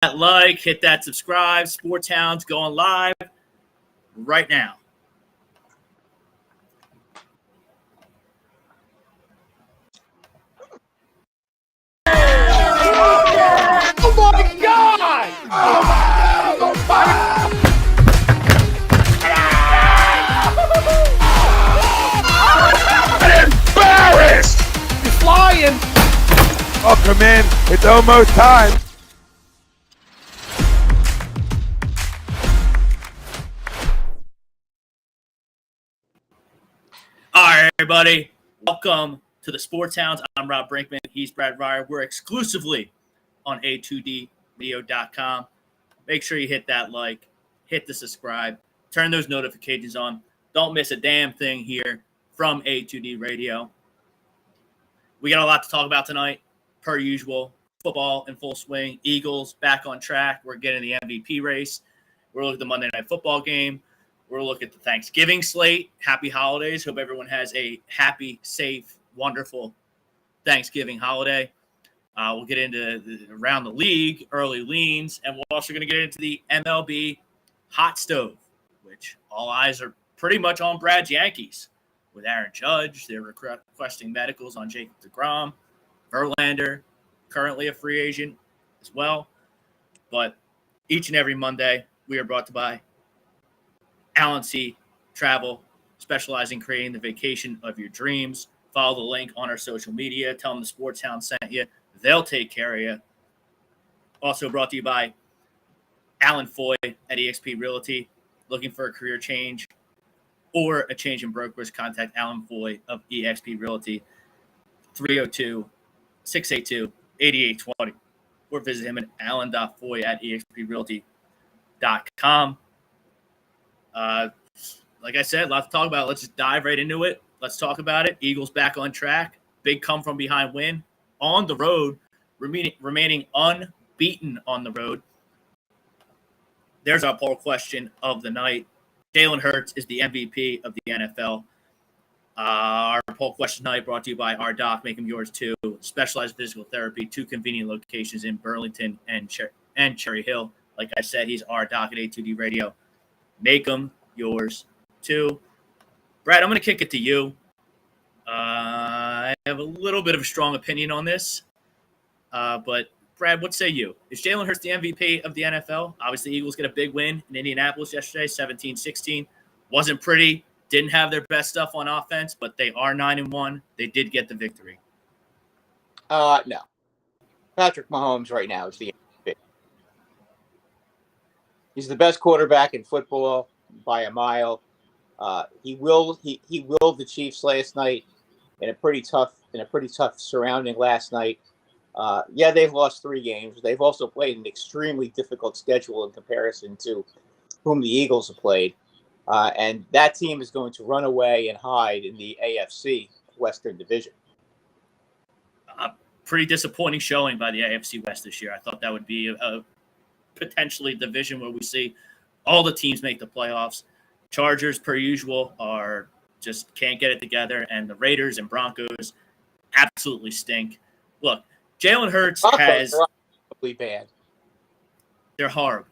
that like, hit that subscribe. Sports Hounds going live right now. Oh my God! Oh my God! I'm embarrassed! He's flying! Welcome in. It's almost time. All right, everybody. Welcome to the Sports Hounds. I'm Rob Brinkman. He's Brad Ryer. We're exclusively on atthe.com. Make sure you hit that like, hit the subscribe, turn those notifications on. Don't miss a damn thing here from A2D Radio. We got a lot to talk about tonight, per usual. Football in full swing. Eagles back on track. We're getting the MVP race. We're looking at the Monday Night Football game. We're looking at the Thanksgiving slate. Happy holidays. Hope everyone has a happy, safe, wonderful Thanksgiving holiday. We'll get into around the league, early leans, and we're also going to get into the MLB Hot Stove, which all eyes are pretty much on Brad's Yankees. With Aaron Judge, they're requesting medicals on Jacob deGrom, Verlander, currently a free agent as well. But each and every Monday, we are brought to by Allen C. Travel, specializing in creating the vacation of your dreams. Follow the link on our social media. Tell them the Sports Hound sent you. They'll take care of you. Also brought to you by Alan Foy at eXp Realty. Looking for a career change or a change in brokers, contact Alan Foy of eXp Realty, 302-682-8820. Or visit him at alan.foy at exprealty.com. Like I said, a lot to talk about. Let's just dive right into it. Let's talk about it. Eagles back on track. Big come from behind win on the road, remaining unbeaten on the road. There's our poll question of the night. Jalen Hurts is the MVP of the NFL. Our poll question tonight brought to you by our doc. Make them yours too. Specialized physical therapy, 2 convenient locations in Burlington and Cherry Hill. Like I said, he's our doc at A2D Radio. Make them yours too. Brad, I'm going to kick it to you. I have a little bit of a strong opinion on this. But, Brad, what say you? Is Jalen Hurts the MVP of the NFL? Obviously, the Eagles get a big win in Indianapolis yesterday, 17-16. Wasn't pretty. Didn't have their best stuff on offense, but they are 9-1. They did get the victory. No. Patrick Mahomes right now is the MVP. He's the best quarterback in football by a mile. He willed the Chiefs last night in a pretty tough surrounding last night. Yeah, they've lost 3 games. They've also played an extremely difficult schedule in comparison to whom the Eagles have played. And that team is going to run away and hide in the AFC Western Division. Pretty disappointing showing by the AFC West this year. I thought that would be a potentially division where we see all the teams make the playoffs. Chargers, per usual, are just can't get it together, and the Raiders and Broncos absolutely stink. Look, Jalen Hurts has probably bad. They're horrible.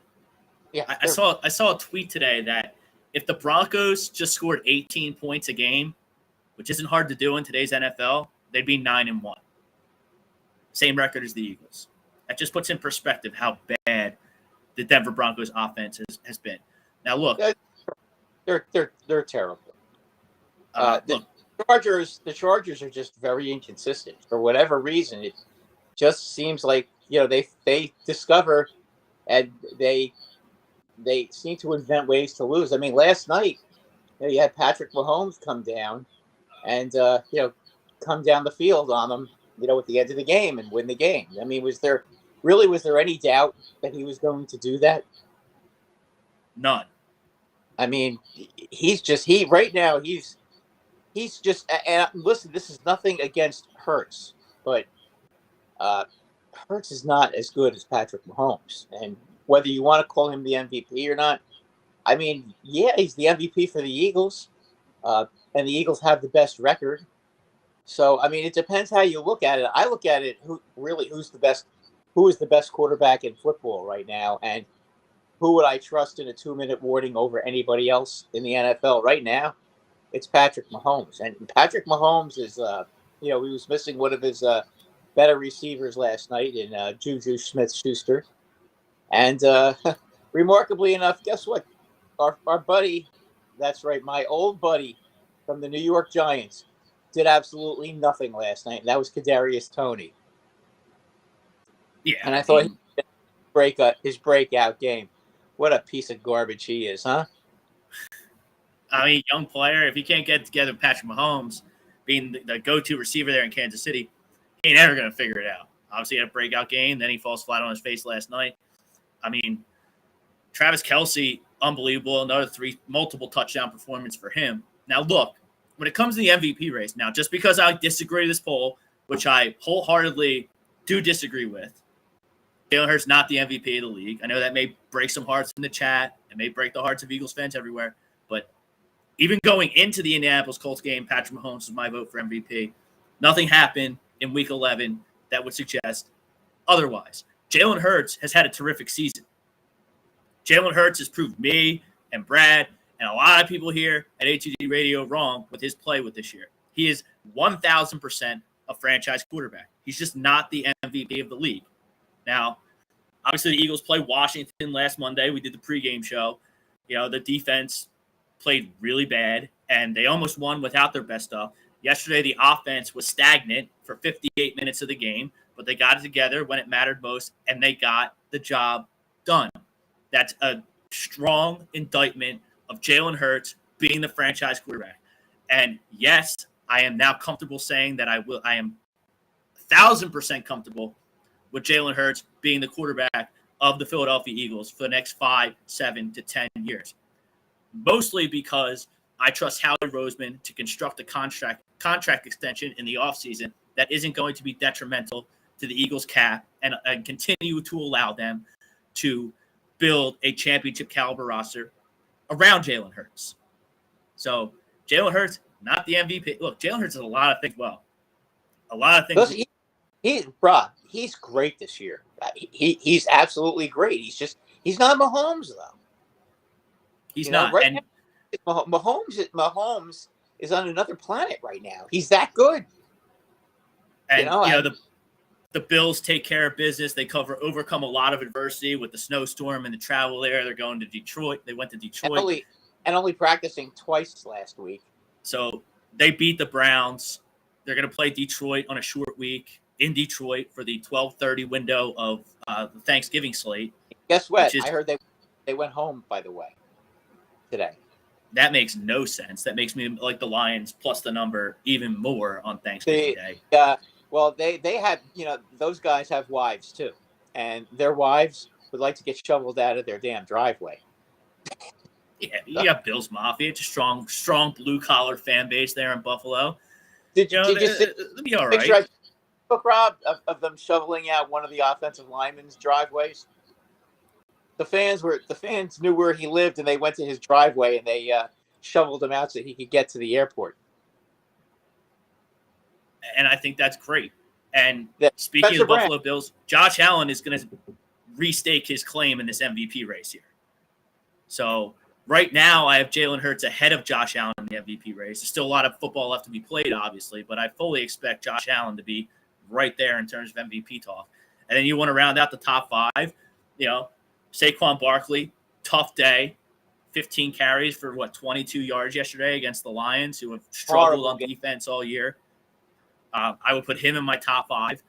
Yeah, I saw a tweet today that if the Broncos just scored 18 points a game, which isn't hard to do in today's NFL, they'd be 9-1. Same record as the Eagles. That just puts in perspective how bad the Denver Broncos offense has been. Now look, they're terrible. Look, The Chargers are just very inconsistent. For whatever reason, it just seems like they discover and they seem to invent ways to lose. I mean, last night you had Patrick Mahomes come down and come down the field on them, at the end of the game and win the game. I mean, was there any doubt that he was going to do that? None. I mean, right now he's just, and listen, this is nothing against Hurts, but Hurts is not as good as Patrick Mahomes. And whether you want to call him the MVP or not, I mean, yeah, he's the MVP for the Eagles, and the Eagles have the best record. So, I mean, it depends how you look at it. I look at it, who's the best who is the best quarterback in football right now, and who would I trust in a 2-minute warning over anybody else in the NFL right now? It's Patrick Mahomes, and Patrick Mahomes is, he was missing one of his better receivers last night in Juju Smith-Schuster, and remarkably enough, guess what? Our buddy, that's right, my old buddy from the New York Giants, did absolutely nothing last night, and that was Kadarius Toney. Yeah, and I thought his breakout game. What a piece of garbage he is, huh? I mean, young player. If he can't get together with Patrick Mahomes being the go-to receiver there in Kansas City, he ain't ever going to figure it out. Obviously, he had a breakout game. Then he falls flat on his face last night. I mean, Travis Kelce, unbelievable. Another multiple touchdown performance for him. Now, look, when it comes to the MVP race, now, just because I disagree with this poll, which I wholeheartedly do disagree with, Jalen Hurts not the MVP of the league. I know that may break some hearts in the chat. It may break the hearts of Eagles fans everywhere. But even going into the Indianapolis Colts game, Patrick Mahomes is my vote for MVP. Nothing happened in Week 11 that would suggest otherwise. Jalen Hurts has had a terrific season. Jalen Hurts has proved me and Brad and a lot of people here at ATD Radio wrong with his play with this year. He is 1,000% a franchise quarterback. He's just not the MVP of the league. Now, obviously, the Eagles played Washington last Monday. We did the pregame show. The defense played really bad, and they almost won without their best stuff. Yesterday, the offense was stagnant for 58 minutes of the game, but they got it together when it mattered most, and they got the job done. That's a strong indictment of Jalen Hurts being the franchise quarterback. And yes, I am now comfortable saying that I am 1,000% comfortable with Jalen Hurts being the quarterback of the Philadelphia Eagles for the next 5, 7 to 10 years. Mostly because I trust Howie Roseman to construct a contract extension in the offseason that isn't going to be detrimental to the Eagles' cap and continue to allow them to build a championship caliber roster around Jalen Hurts. So Jalen Hurts, not the MVP. Look, Jalen Hurts does a lot of things well. A lot of things. He's great this year. He's absolutely great. He's not Mahomes though. He's not. Right now, Mahomes is on another planet right now. He's that good. And the Bills take care of business. They overcome a lot of adversity with the snowstorm and the travel there. They're going to Detroit. They went to Detroit. And only practicing twice last week. So they beat the Browns. They're going to play Detroit on a short week in Detroit for the 12:30 window of the Thanksgiving slate. Guess what? I heard they went home, by the way, today. That makes no sense. That makes me like the Lions plus the number even more on Thanksgiving Day. Well, they have, those guys have wives too. And their wives would like to get shoveled out of their damn driveway. Yeah, you got Bills Mafia. It's a strong blue-collar fan base there in Buffalo. Did you see it'll be all right. Book, Rob, of them shoveling out one of the offensive linemen's driveways? The fans knew where he lived, and they went to his driveway, and they shoveled him out so he could get to the airport. And I think that's great. And speaking of the Buffalo Bills, Josh Allen is going to restake his claim in this MVP race here. So right now, I have Jalen Hurts ahead of Josh Allen in the MVP race. There's still a lot of football left to be played, obviously, but I fully expect Josh Allen to be right there in terms of MVP talk. And then you want to round out the top 5, Saquon Barkley, tough day, 15 carries for 22 yards yesterday against the Lions, who have struggled on defense all year. I would put him in my top 5.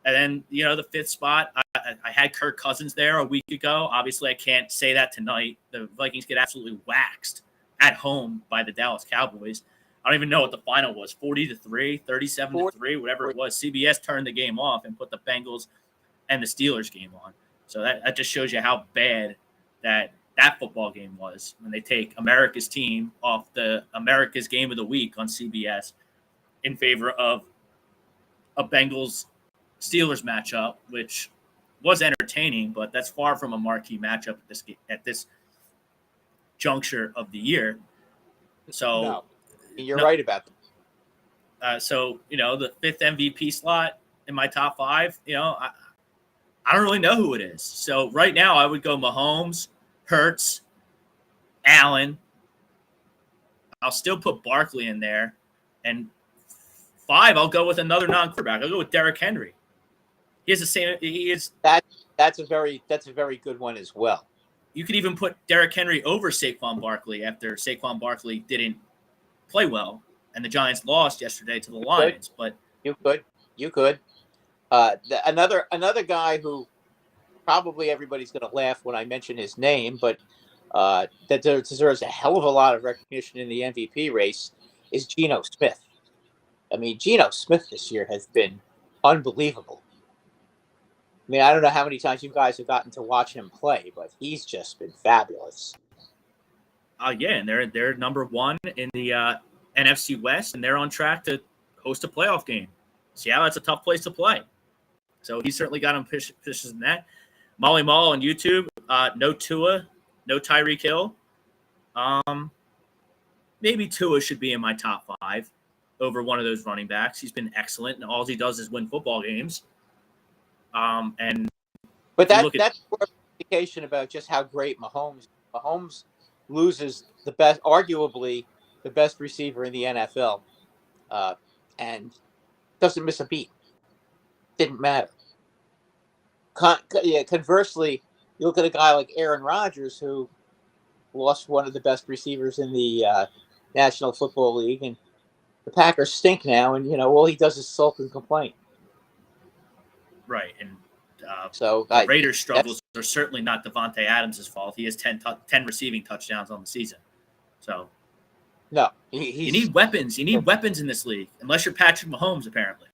And then, the 5th spot, I had Kirk Cousins there a week ago. Obviously, I can't say that tonight. The Vikings get absolutely waxed at home by the Dallas Cowboys. I don't even know what the final was, 40-3, 37-3, whatever it was. CBS turned the game off and put the Bengals and the Steelers game on. So that just shows you how bad that football game was when they take America's team off the America's Game of the Week on CBS in favor of a Bengals-Steelers matchup, which was entertaining, but that's far from a marquee matchup at this juncture of the year. So no, you're right about that. So the 5th MVP slot in my top 5, I don't really know who it is. So right now I would go Mahomes, Hurts, Allen. I'll still put Barkley in there. And 5, I'll go with another non-quarterback. I'll go with Derrick Henry. He has the same. He is. That's a very good one as well. You could even put Derrick Henry over Saquon Barkley after Saquon Barkley didn't play well, and the Giants lost yesterday to the Lions. But you could. Another guy who probably everybody's going to laugh when I mention his name, but that deserves a hell of a lot of recognition in the MVP race is Geno Smith. I mean, Geno Smith this year has been unbelievable. I mean, I don't know how many times you guys have gotten to watch him play, but he's just been fabulous. Yeah, and they're number 1 in the NFC West, and they're on track to host a playoff game. Seattle, that's a tough place to play. So he certainly got him pushes in that. Molly Mall on YouTube, no Tua, no Tyreek Hill. Maybe Tua should be in my top 5 over one of those running backs. He's been excellent, and all he does is win football games. But that's more of an indication about just how great Mahomes loses arguably the best receiver in the NFL, and doesn't miss a beat. Didn't matter. Conversely, you look at a guy like Aaron Rodgers, who lost one of the best receivers in the National Football League, and the Packers stink now, and all he does is sulk and complain. Right, and so the Raiders' struggles are certainly not Devontae Adams' fault. He has 10 receiving touchdowns on the season. So, no, you need weapons. You need weapons in this league, unless you're Patrick Mahomes, apparently.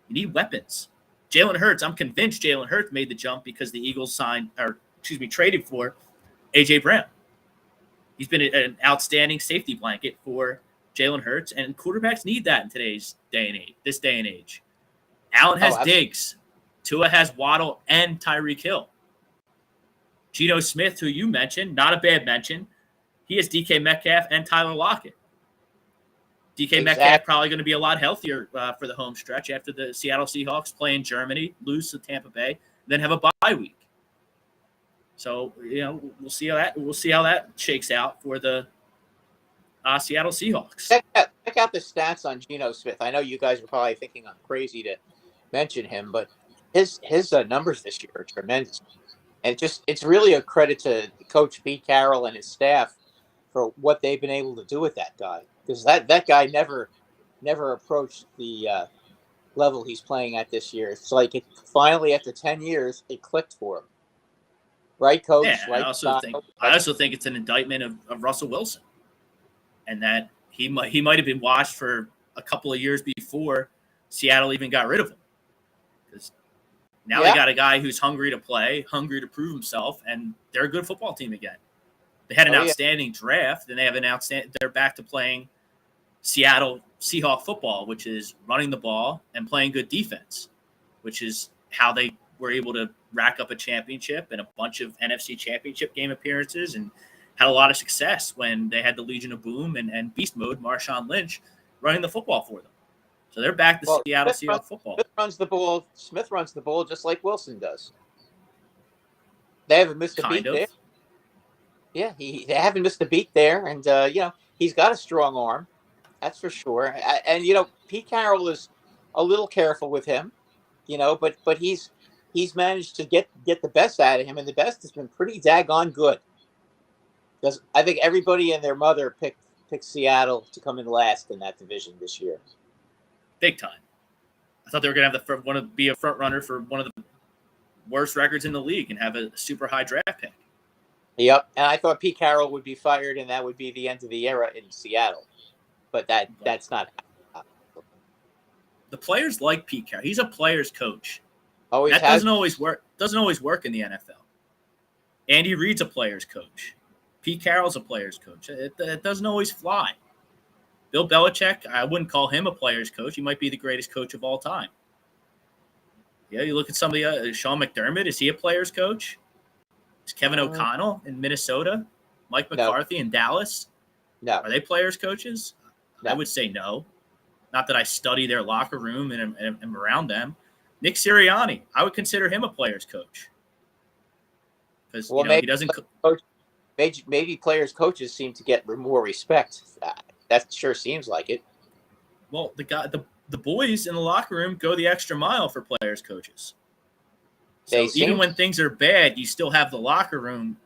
You need weapons. Jalen Hurts, I'm convinced Jalen Hurts made the jump because the Eagles traded for A.J. Brown. He's been an outstanding safety blanket for Jalen Hurts, and quarterbacks need that in this day and age. Allen has Diggs. Tua has Waddle and Tyreek Hill. Geno Smith, who you mentioned, not a bad mention. He has DK Metcalf and Tyler Lockett. DK Metcalf probably going to be a lot healthier for the home stretch after the Seattle Seahawks play in Germany, lose to Tampa Bay, then have a bye week. So we'll see how that shakes out for the Seattle Seahawks. Check out the stats on Geno Smith. I know you guys are probably thinking I'm crazy to mention him, but his numbers this year are tremendous, and it's really a credit to Coach Pete Carroll and his staff for what they've been able to do with that guy, because that guy never approached the level he's playing at this year. It's like finally after 10 years it clicked for him, right, Coach? Yeah, right, I also think it's an indictment of Russell Wilson, and that he might have been watched for a couple of years before Seattle even got rid of him. Because now they got a guy who's hungry to play, hungry to prove himself, and they're a good football team again. They had an outstanding draft, and they have they're back to playing Seattle Seahawk football, which is running the ball and playing good defense, which is how they were able to rack up a championship and a bunch of NFC championship game appearances, and had a lot of success when they had the Legion of Boom and Beast Mode, Marshawn Lynch, running the football for them. So they're back to Seattle Seahawks football. Smith runs the ball just like Wilson does. They haven't missed a beat there. Yeah, they haven't missed a beat there, and he's got a strong arm, that's for sure. And Pete Carroll is a little careful with him, but he's managed to get the best out of him, and the best has been pretty daggone good. Because I think everybody and their mother picked Seattle to come in last in that division this year. Big time. I thought they were going to be a front runner for one of the worst records in the league and have a super high draft pick. Yep, and I thought Pete Carroll would be fired, and that would be the end of the era in Seattle. But that's not happening. The players like Pete Carroll. He's a player's coach. Doesn't always work. Doesn't always work in the NFL. Andy Reid's a player's coach. Pete Carroll's a player's coach. It doesn't always fly. Bill Belichick, I wouldn't call him a player's coach. He might be the greatest coach of all time. Yeah, you look at some of the Sean McDermott. Is he a player's coach? Is Kevin O'Connell in Minnesota? Mike McCarthy in Dallas? No. Are they players' coaches? No. I would say no. Not that I study their locker room and am around them. Nick Sirianni, I would consider him a player's coach. Because he doesn't. Maybe players' coaches seem to get more respect. That sure seems like it. Well, the boys in the locker room go the extra mile for players' coaches. So even when things are bad, you still have the locker room.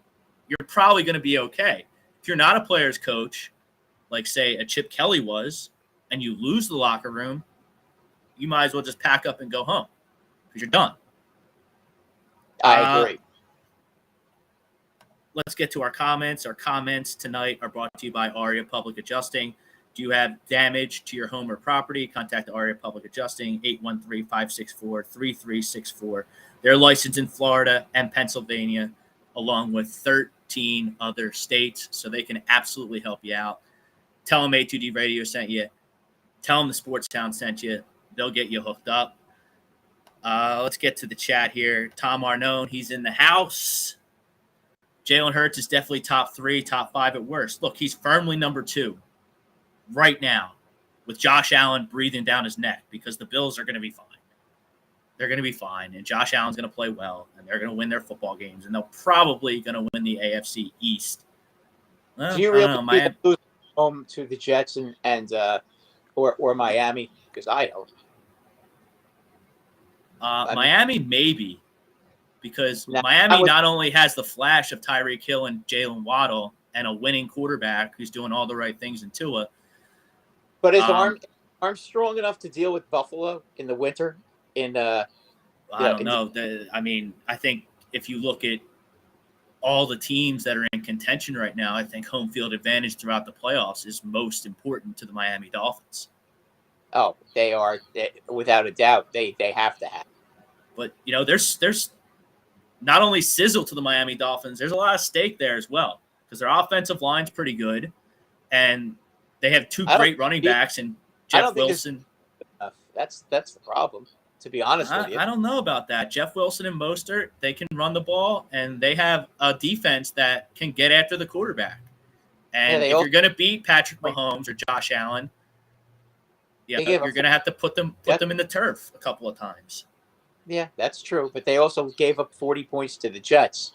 You're probably going to be okay. If you're not a player's coach, like say a Chip Kelly was, and you lose the locker room, you might as well just pack up and go home because you're done. I agree. Let's get to our comments. Our comments tonight are brought to you by Aria Public Adjusting. Do you have damage to your home or property? Contact Aria Public Adjusting, 813-564-3364. They're licensed in Florida and Pennsylvania, along with 13 other states, so they can absolutely help you out. Tell them A2D Radio sent you. Tell them the Sports Town sent you. They'll get you hooked up. Let's get to the chat here. Tom Arnone, he's in the house. Jalen Hurts is definitely top 3, top 5 at worst. Look, he's firmly number 2 right now with Josh Allen breathing down his neck because the Bills are going to be fine. They're going to be fine, and Josh Allen's going to play well, and they're going to win their football games, and they're probably going to win the AFC East. Well, do you really think lose home to the Jets or Miami? Because I don't. Miami, maybe. Because Miami not only has the flash of Tyreek Hill and Jalen Waddle and a winning quarterback who's doing all the right things in Tua. But is arm strong enough to deal with Buffalo in the winter? I don't know. I think if you look at all the teams that are in contention right now, I think home field advantage throughout the playoffs is most important to the Miami Dolphins. Oh, they are. Without a doubt, they have to have. But, there's not only sizzle to the Miami Dolphins, there's a lot of stake there as well because their offensive line's pretty good, and they have 2 great running backs and Jeff Wilson. That's the problem, to be honest with you. I don't know about that. Jeff Wilson and Mostert, they can run the ball, and they have a defense that can get after the quarterback. And if you're going to beat Patrick Mahomes or Josh Allen, you're going to have to put them in the turf a couple of times. Yeah, that's true. But they also gave up 40 points to the Jets.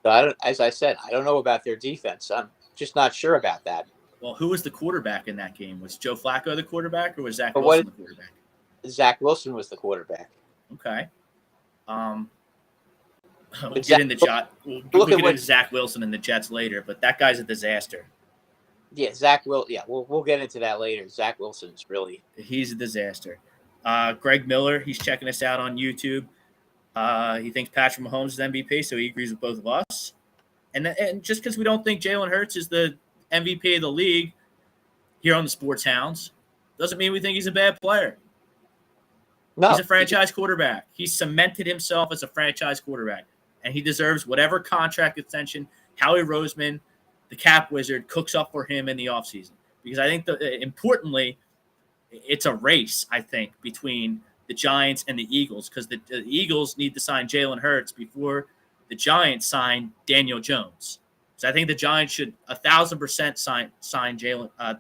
So as I said, I don't know about their defense. I'm just not sure about that. Well, who was the quarterback in that game? Was Joe Flacco the quarterback or was Zach Wilson the quarterback? Zach Wilson was the quarterback. Okay. We'll get into Zach Wilson and the Jets later, but that guy's a disaster. Yeah, we'll get into that later. Zach Wilson's he's a disaster. Greg Miller, he's checking us out on YouTube. He thinks Patrick Mahomes is MVP, so he agrees with both of us. And just because we don't think Jalen Hurts is the MVP of the league here on the Sports Hounds doesn't mean we think he's a bad player. No, he's a franchise quarterback. He's cemented himself as a franchise quarterback, and he deserves whatever contract extension Howie Roseman, the cap wizard, cooks up for him in the offseason. Because I think, importantly, it's a race, I think, between the Giants and the Eagles because the Eagles need to sign Jalen Hurts before the Giants sign Daniel Jones. So I think the Giants should 1,000% sign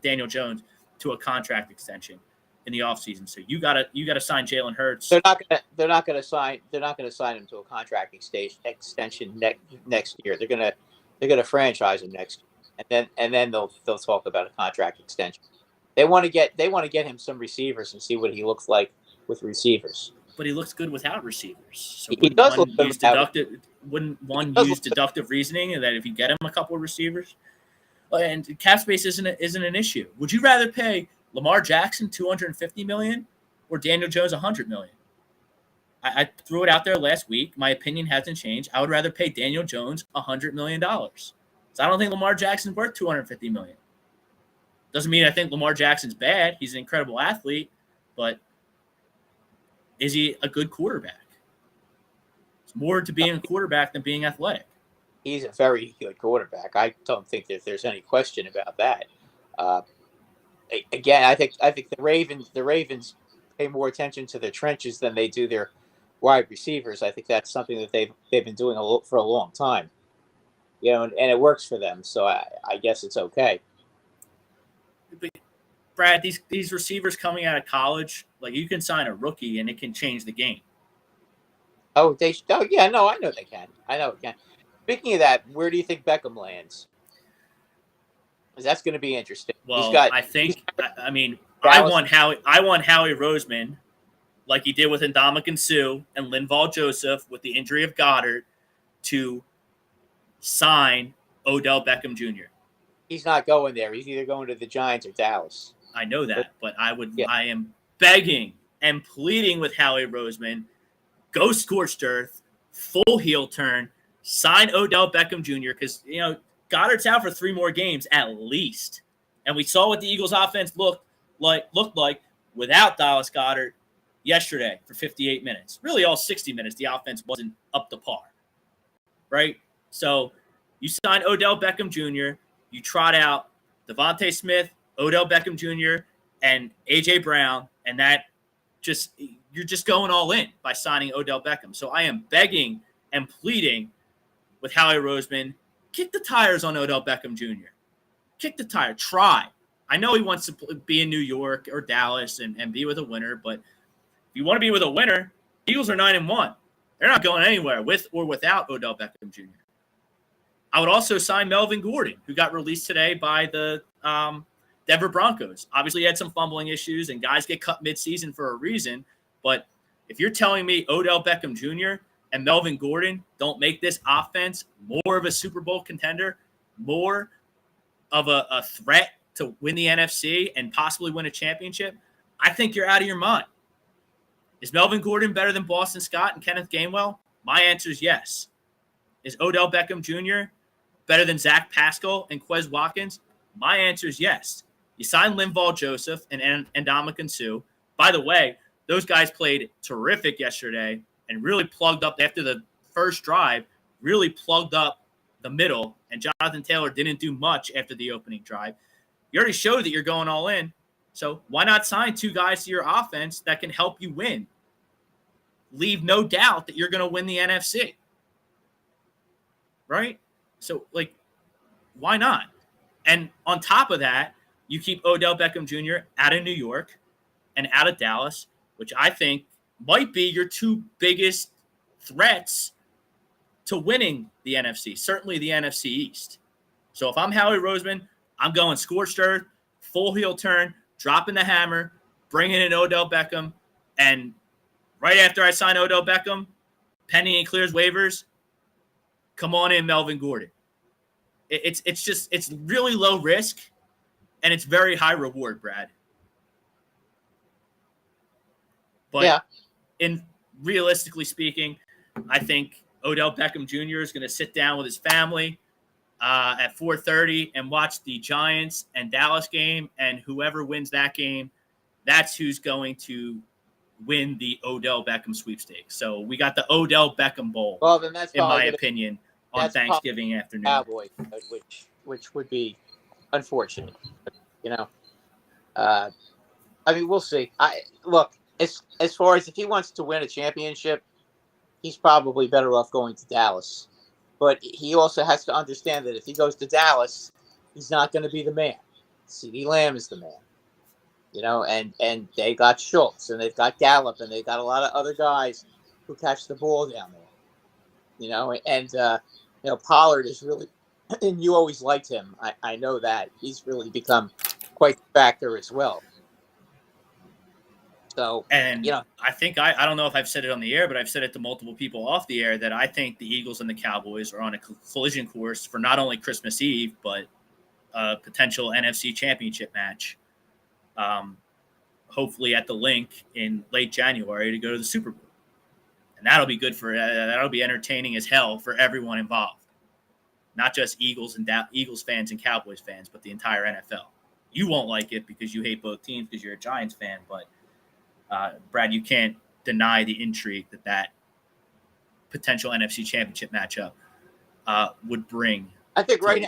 Daniel Jones to a contract extension in the offseason. So you gotta sign Jalen Hurts. They're not gonna sign him to a contract extension next year. They're gonna franchise him next year, and then they'll talk about a contract extension. They want to get him some receivers and see what he looks like with receivers. But he looks good without receivers. So he does look good wouldn't one use deductive reasoning that if you get him a couple of receivers, and cap space isn't an issue? Would you rather pay Lamar Jackson $250 million or Daniel Jones $100 million? I threw it out there last week. My opinion hasn't changed. I would rather pay Daniel Jones $100 million. So I don't think Lamar Jackson's worth $250 million. Doesn't mean I think Lamar Jackson's bad. He's an incredible athlete, but is he a good quarterback? It's more to being a quarterback than being athletic. He's a very good quarterback. I don't think that there's any question about that. Again, I think the Ravens pay more attention to their trenches than they do their wide receivers. I think that's something that they've been doing for a long time. And it works for them. So I guess it's okay. But Brad, these receivers coming out of college, like you can sign a rookie and it can change the game. Oh, oh, yeah, no, I know they can. I know it can. Speaking of that, where do you think Beckham lands? Because that's going to be interesting. Well, I He's think got I mean Dallas. I want Howie Roseman like he did with Ndamukong Suh and Linval Joseph with the injury of Goddard to sign Odell Beckham Jr. He's not going there. He's either going to the Giants or Dallas. I know that, but Yeah. I am begging and pleading with Howie Roseman, go scorched earth, full heel turn, sign Odell Beckham Jr. because Goddard's out for 3 more games at least, and we saw what the Eagles' offense looked like without Dallas Goddard yesterday for 58 minutes. Really, all 60 minutes, the offense wasn't up to par, right? So you sign Odell Beckham Jr., you trot out Devontae Smith, Odell Beckham Jr., and A.J. Brown, and you're just going all in by signing Odell Beckham. So I am begging and pleading with Howie Roseman, kick the tires on Odell Beckham Jr. Kick the tire. Try. I know he wants to be in New York or Dallas and be with a winner, but if you want to be with a winner, Eagles are 9-1. They're not going anywhere with or without Odell Beckham Jr. I would also sign Melvin Gordon, who got released today by the Denver Broncos. Obviously, he had some fumbling issues, and guys get cut midseason for a reason. But if you're telling me Odell Beckham Jr. and Melvin Gordon don't make this offense more of a Super Bowl contender, more of a threat to win the NFC and possibly win a championship, I think you're out of your mind. Is Melvin Gordon better than Boston Scott and Kenneth Gainwell? My answer is yes. Is Odell Beckham Jr. better than Zach Pascal and Quez Watkins? My answer is yes. You signed Linval Joseph and Ndamukong Suh. By the way, those guys played terrific yesterday and really plugged up after the first drive, really plugged up the middle, and Jonathan Taylor didn't do much after the opening drive. You already showed that you're going all in, so why not sign 2 guys to your offense that can help you win? Leave no doubt that you're going to win the NFC. Right? So, why not? And on top of that, you keep Odell Beckham Jr. out of New York and out of Dallas, which I think might be your 2 biggest threats to winning the NFC, certainly the NFC East. So if I'm Howie Roseman, I'm going scorched earth, full heel turn, dropping the hammer, bringing in Odell Beckham, and right after I sign Odell Beckham, pending he clears waivers, come on in Melvin Gordon. It's really low risk, and it's very high reward, Brad. But realistically speaking, I think Odell Beckham Jr. is going to sit down with his family at 4:30 and watch the Giants and Dallas game, and whoever wins that game, that's who's going to win the Odell Beckham sweepstakes. So we got the Odell Beckham Bowl, Well, then that's in my opinion, on Thanksgiving afternoon. Cowboy, which would be unfortunate. I mean, we'll see. Look, as far as if he wants to win a championship, he's probably better off going to Dallas. But he also has to understand that if he goes to Dallas, he's not going to be the man. CeeDee Lamb is the man. And they got Schultz, and they've got Gallup, and they've got a lot of other guys who catch the ball down there. And Pollard is really, and you always liked him. I know that. He's really become quite the factor as well. So, I think I don't know if I've said it on the air, but I've said it to multiple people off the air that I think the Eagles and the Cowboys are on a collision course for not only Christmas Eve, but a potential NFC championship match. Hopefully at the Link in late January to go to the Super Bowl. And that'll be good that'll be entertaining as hell for everyone involved. Not just Eagles fans and Cowboys fans, but the entire NFL. You won't like it because you hate both teams because you're a Giants fan, but Brad, you can't deny the intrigue that potential NFC championship matchup would bring. I think right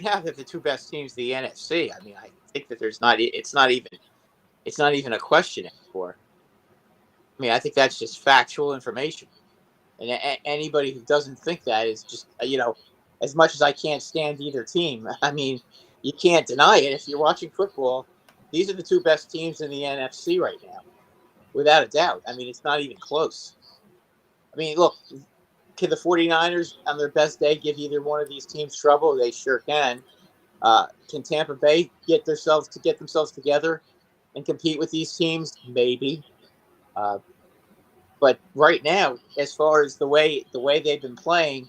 now they're the 2 best teams in the NFC. I mean, I think that it's not even a question anymore. I mean, I think that's just factual information. And anybody who doesn't think that is just, as much as I can't stand either team, I mean, you can't deny it. If you're watching football, these are the 2 best teams in the NFC right now, without a doubt. I mean, it's not even close. I mean, look, can the 49ers on their best day give either one of these teams trouble? They sure can. Can Tampa Bay get themselves together and compete with these teams? Maybe. But right now, as far as the way they've been playing,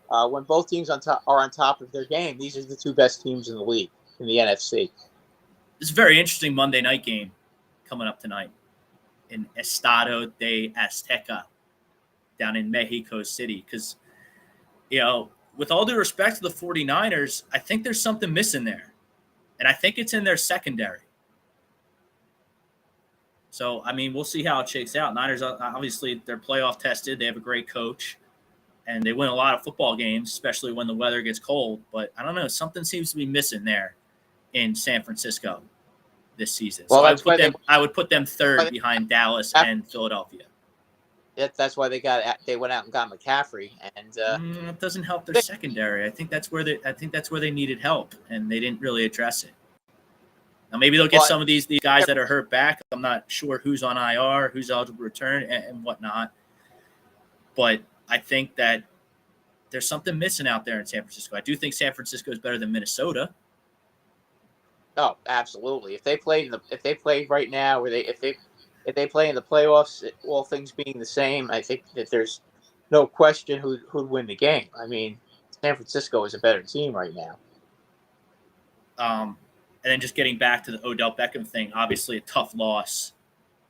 when both teams are on top of their game, these are the two best teams in the league in the NFC. This is a very interesting Monday night game coming up tonight in Estado de Azteca down in Mexico City. Because, with all due respect to the 49ers, I think there's something missing there. And I think it's in their secondary. So, I mean, we'll see how it shakes out. Niners, obviously, they're playoff tested. They have a great coach. And they win a lot of football games, especially when the weather gets cold. But I don't know. Something seems to be missing there in San Francisco this season. So I would put them third behind Dallas and Philadelphia. That's why they went out and got McCaffrey, and it doesn't help their secondary. I think that's where they needed help, and they didn't really address it. Now maybe they'll get some of these guys that are hurt back. I'm not sure who's on IR, who's eligible to return, and whatnot. But I think that there's something missing out there in San Francisco. I do think San Francisco is better than Minnesota. Oh, absolutely. If they played right now, if they play in the playoffs, all things being the same, I think that there's no question who'd win the game. I mean, San Francisco is a better team right now. And then just getting back to the Odell Beckham thing, obviously a tough loss.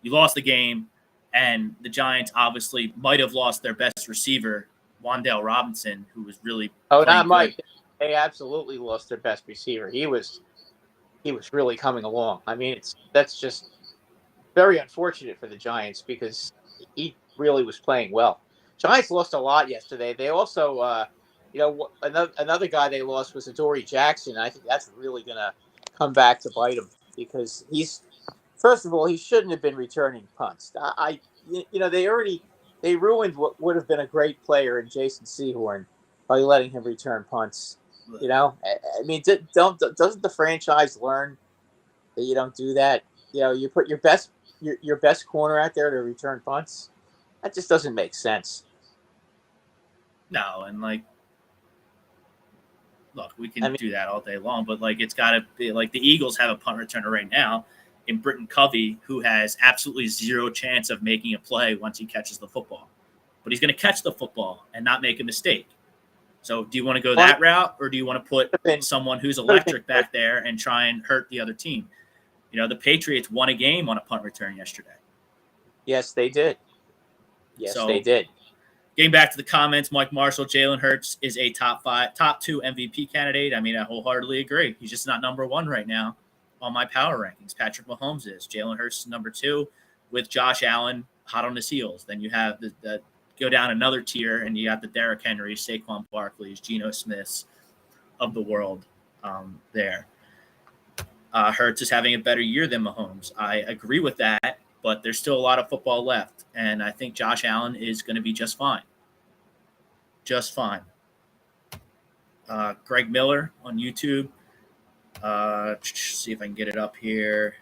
You lost the game, and the Giants obviously might have lost their best receiver, Wan'Dale Robinson, who was really not Mike. They absolutely lost their best receiver. He was really coming along. I mean, that's just very unfortunate for the Giants because he really was playing well. Giants lost a lot yesterday. They also, another guy they lost was Adoree Jackson. I think that's really going to come back to bite him because first of all, he shouldn't have been returning punts. They ruined what would have been a great player in Jason Sehorn by letting him return punts. I mean, doesn't the franchise learn that you don't do that? You put your best corner out there to return punts. That just doesn't make sense. No, and look, we can do that all day long, but it's got to be the Eagles have a punt returner right now in Britton Covey, who has absolutely zero chance of making a play once he catches the football. But he's going to catch the football and not make a mistake. So do you want to go that route, or do you want to put someone who's electric back there and try and hurt the other team? The Patriots won a game on a punt return yesterday. Yes, they did. They did. Getting back to the comments, Mike Marshall, Jalen Hurts is a top 2 MVP candidate. I mean, I wholeheartedly agree. He's just not number 1 right now on my power rankings. Patrick Mahomes is. Jalen Hurts is number 2 with Josh Allen hot on his heels. Then you have the go down another tier, and you got the Derrick Henry, Saquon Barkley's, Geno Smiths of the world there. Hurts is having a better year than Mahomes. I agree with that, but there's still a lot of football left, and I think Josh Allen is going to be just fine. Just fine. Greg Miller on YouTube. See if I can get it up here.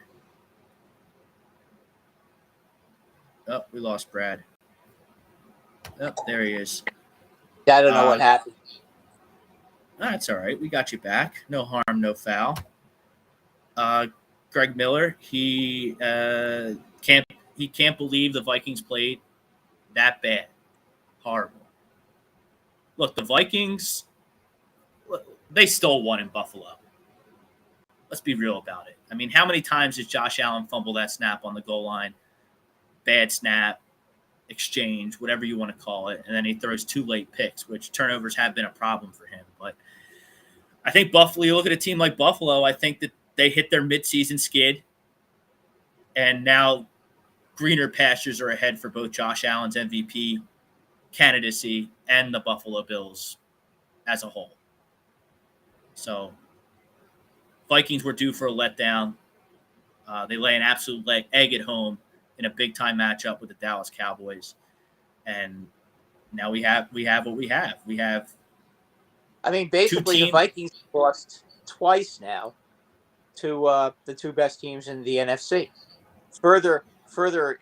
Oh, we lost Brad. Oh, there he is. I don't know what happened. That's all right. We got you back. No harm, no foul. Greg Miller, he can't believe the Vikings played that bad. Horrible. Look, the Vikings, they still won in Buffalo. Let's be real about it. I mean, how many times did Josh Allen fumble that snap on the goal line? Bad snap, exchange, whatever you want to call it, and then he throws 2 late picks, which turnovers have been a problem for him. But I think Buffalo, you look at a team like Buffalo, I think that they hit their midseason skid, and now greener pastures are ahead for both Josh Allen's MVP candidacy and the Buffalo Bills as a whole. So Vikings were due for a letdown. They lay an absolute egg at home in a big-time matchup with the Dallas Cowboys. And now we have what we have. We have basically the Vikings lost twice now to the 2 best teams in the NFC. Further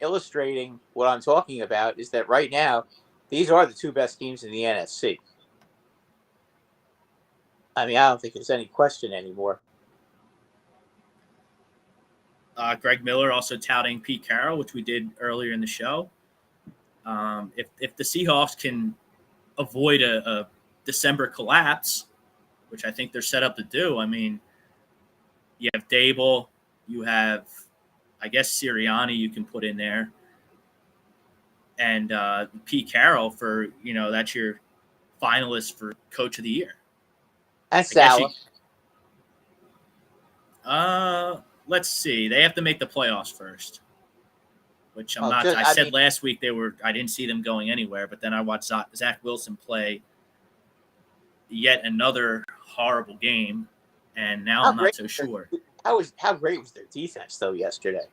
illustrating what I'm talking about is that right now these are the two best teams in the NFC. I mean, I don't think there's any question anymore. Greg Miller also touting Pete Carroll, which we did earlier in the show. If the Seahawks can avoid a December collapse, which I think they're set up to do, I mean, you have Dable, you have, I guess, Sirianni you can put in there, and Pete Carroll for, that's your finalist for Coach of the Year. And Salah. Let's see. They have to make the playoffs first, which I'm not. I said last week I didn't see them going anywhere, but then I watched Zach Wilson play yet another horrible game, and now I'm not so sure. How great was their defense though yesterday?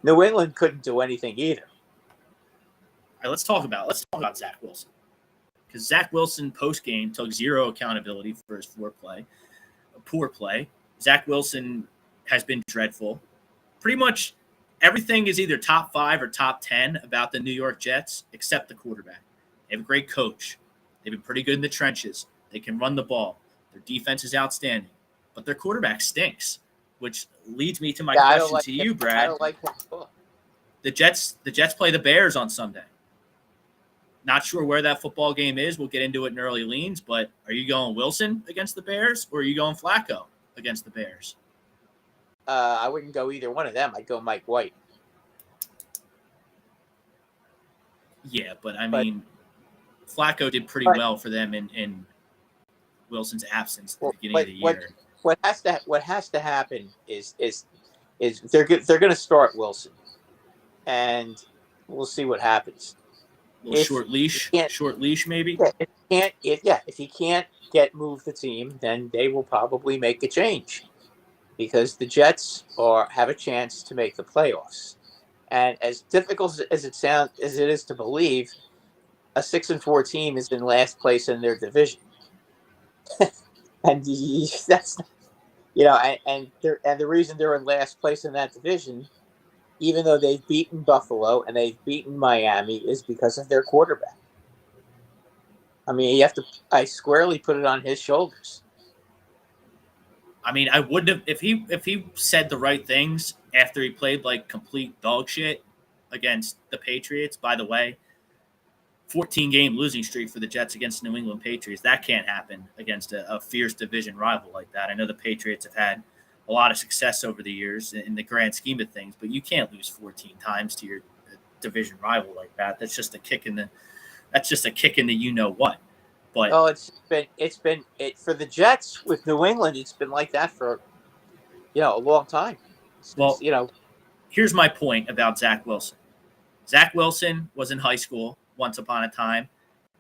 New England couldn't do anything either. All right, let's talk about Zach Wilson, because Zach Wilson post game took zero accountability for his poor play. Zach Wilson has been dreadful. Pretty much everything is either top 5 or top 10 about the New York Jets, except the quarterback. They have a great coach. They've been pretty good in the trenches. They can run the ball. Their defense is outstanding, but their quarterback stinks, which leads me to my question to you, Brad. I don't like him. The Jets play the Bears on Sunday. Not sure where that football game is. We'll get into it in early leans, but are you going Wilson against the Bears, or are you going Flacco against the Bears? I wouldn't go either one of them. I'd go Mike White. Yeah, but I mean, Flacco did pretty well for them in Wilson's absence at the beginning of the year. What has to happen is they're going to start Wilson, and we'll see what happens. Short leash maybe. If he can't move the team, then they will probably make a change, because the Jets have a chance to make the playoffs. And as difficult as it is to believe, a 6-4 team is in last place in their division, and that's and the reason they're in last place in that division, even though they've beaten Buffalo and they've beaten Miami, is because of their quarterback. I mean, I squarely put it on his shoulders. I mean, I wouldn't have if he said the right things after he played like complete dog shit against the Patriots. By the way, 14-game losing streak for the Jets against New England Patriots. That can't happen against a fierce division rival like that. I know the Patriots have had a lot of success over the years in the grand scheme of things, but you can't lose 14 times to your division rival like that. That's just a kick in the you know what. But it's been for the Jets with New England. It's been like that for a long time. Here's my point about Zach Wilson. Zach Wilson was in high school once upon a time,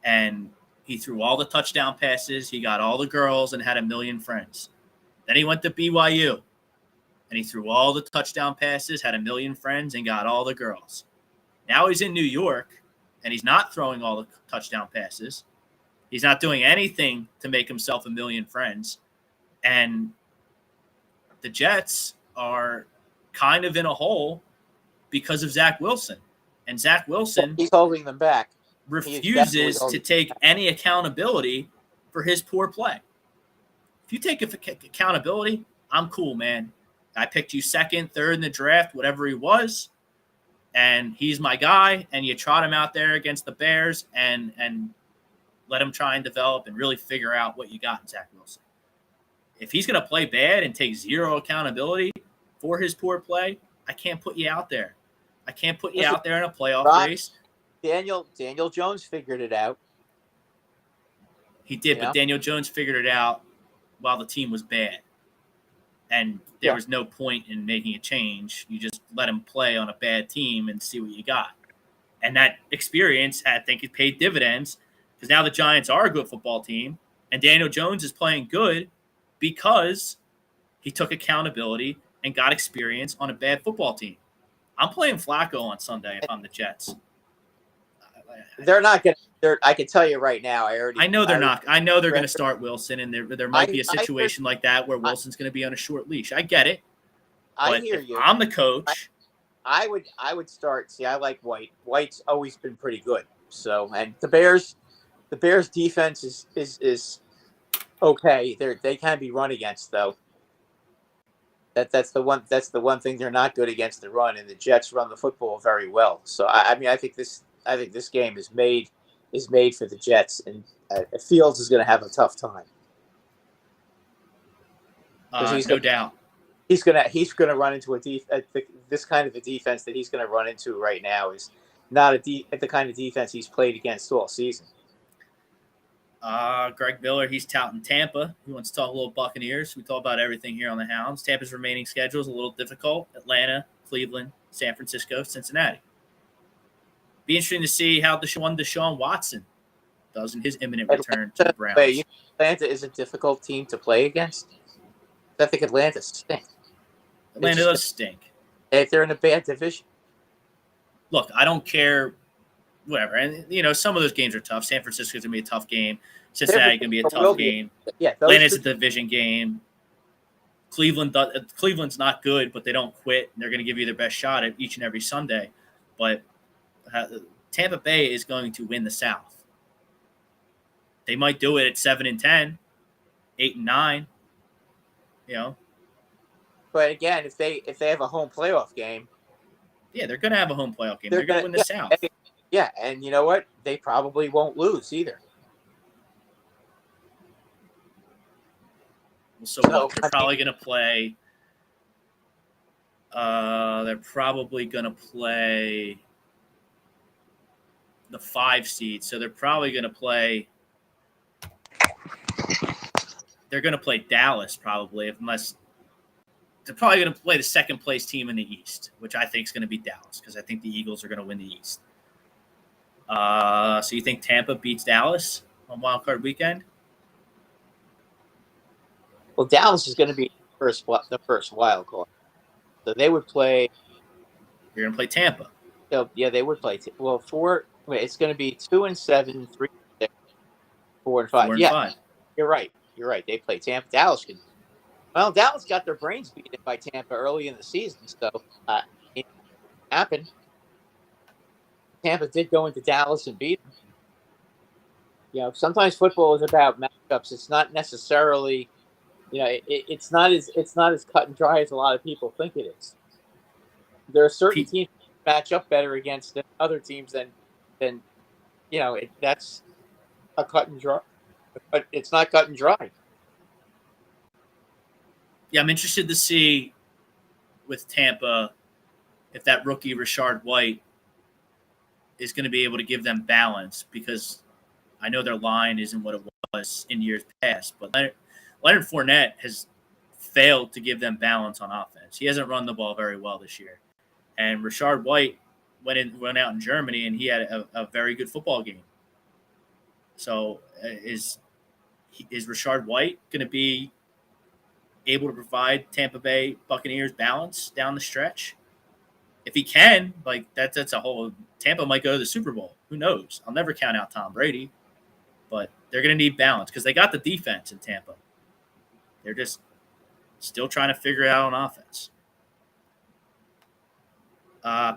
and he threw all the touchdown passes. He got all the girls and had a million friends. Then he went to BYU, and he threw all the touchdown passes, had a million friends, and got all the girls. Now he's in New York, and he's not throwing all the touchdown passes. He's not doing anything to make himself a million friends. And the Jets are kind of in a hole because of Zach Wilson. And Zach Wilson, he's holding them back, refuses to take any accountability for his poor play. If you take accountability, I'm cool, man. I picked you second, third in the draft, whatever he was, and he's my guy, and you trot him out there against the Bears and let him try and develop and really figure out what you got in Zach Wilson. If he's going to play bad and take zero accountability for his poor play, I can't put you out there. I can't put you out there in a playoff race. Daniel Jones figured it out. He did, but Daniel Jones figured it out while the team was bad. And there was no point in making a change. You just let him play on a bad team and see what you got. And that experience, I think, it paid dividends, because now the Giants are a good football team, and Daniel Jones is playing good because he took accountability and got experience on a bad football team. I'm playing Flacco on Sunday if I'm the Jets. They're not going to. I can tell you right now. I know they're not. I know they're going to start Wilson, and there might be a situation like that where Wilson's going to be on a short leash. I get it. I hear you. I'm the coach, I would start. See, I like White. White's always been pretty good. So, and the Bears defense is okay. They can be run against though. That's the one thing they're not good against the run, and the Jets run the football very well. So I mean I think this game is made for the Jets, and Fields is going to have a tough time because No doubt. he's gonna run into this kind of a defense that he's going to run into right now is not the kind of defense he's played against all season. Greg Miller, he's touting Tampa. He wants to talk a little Buccaneers. We talk about everything here on the Hounds. Tampa's remaining schedule is a little difficult. Atlanta, Cleveland, San Francisco, Cincinnati. Be interesting to see how Deshaun Watson does in his imminent return to the Browns. Atlanta is a difficult team to play against. I think Atlanta stinks. Atlanta does stink. If they're in a bad division. Look, I don't care. Whatever. And, some of those games are tough. San Francisco's going to be a tough game. Cincinnati going to be a tough game. Yeah, Atlanta's a division game. Cleveland's not good, but they don't quit. They're going to give you their best shot at each and every Sunday. But Tampa Bay is going to win the South. They might do it at 7-10, 8-9. But again, if they have a home playoff game, yeah, they're going to have a home playoff game. They're going to win the South. Yeah, and you know what? They probably won't lose either. So they're probably going to play. They're probably going to play the 5 seed. So they're probably going to play. They're going to play Dallas probably, unless they're probably going to play the second place team in the East, which I think is going to be Dallas because I think the Eagles are going to win the East. So you think Tampa beats Dallas on Wild Card Weekend? Well, Dallas is going to be the first wild card, so they would play. You're going to play Tampa. So, yeah, they would play. It's going to be 2-7, 3-6, 4-5. 4-5. You're right. They play Tampa. Dallas got their brains beaten by Tampa early in the season, so it happened. Tampa did go into Dallas and beat them. Sometimes football is about matchups. It's not necessarily, it's not as cut and dry as a lot of people think it is. There are certain teams that match up better against other teams than that's a cut and dry. But it's not cut and dry. Yeah, I'm interested to see with Tampa if that rookie Rashard White is going to be able to give them balance, because I know their line isn't what it was in years past, but Leonard Fournette has failed to give them balance on offense. He hasn't run the ball very well this year. And Rashard White went out in Germany, and he had a very good football game. So is Rashard White going to be able to provide Tampa Bay Buccaneers balance down the stretch? If he can, that's a whole – Tampa might go to the Super Bowl. Who knows? I'll never count out Tom Brady. But they're going to need balance because they got the defense in Tampa. They're just still trying to figure it out on offense.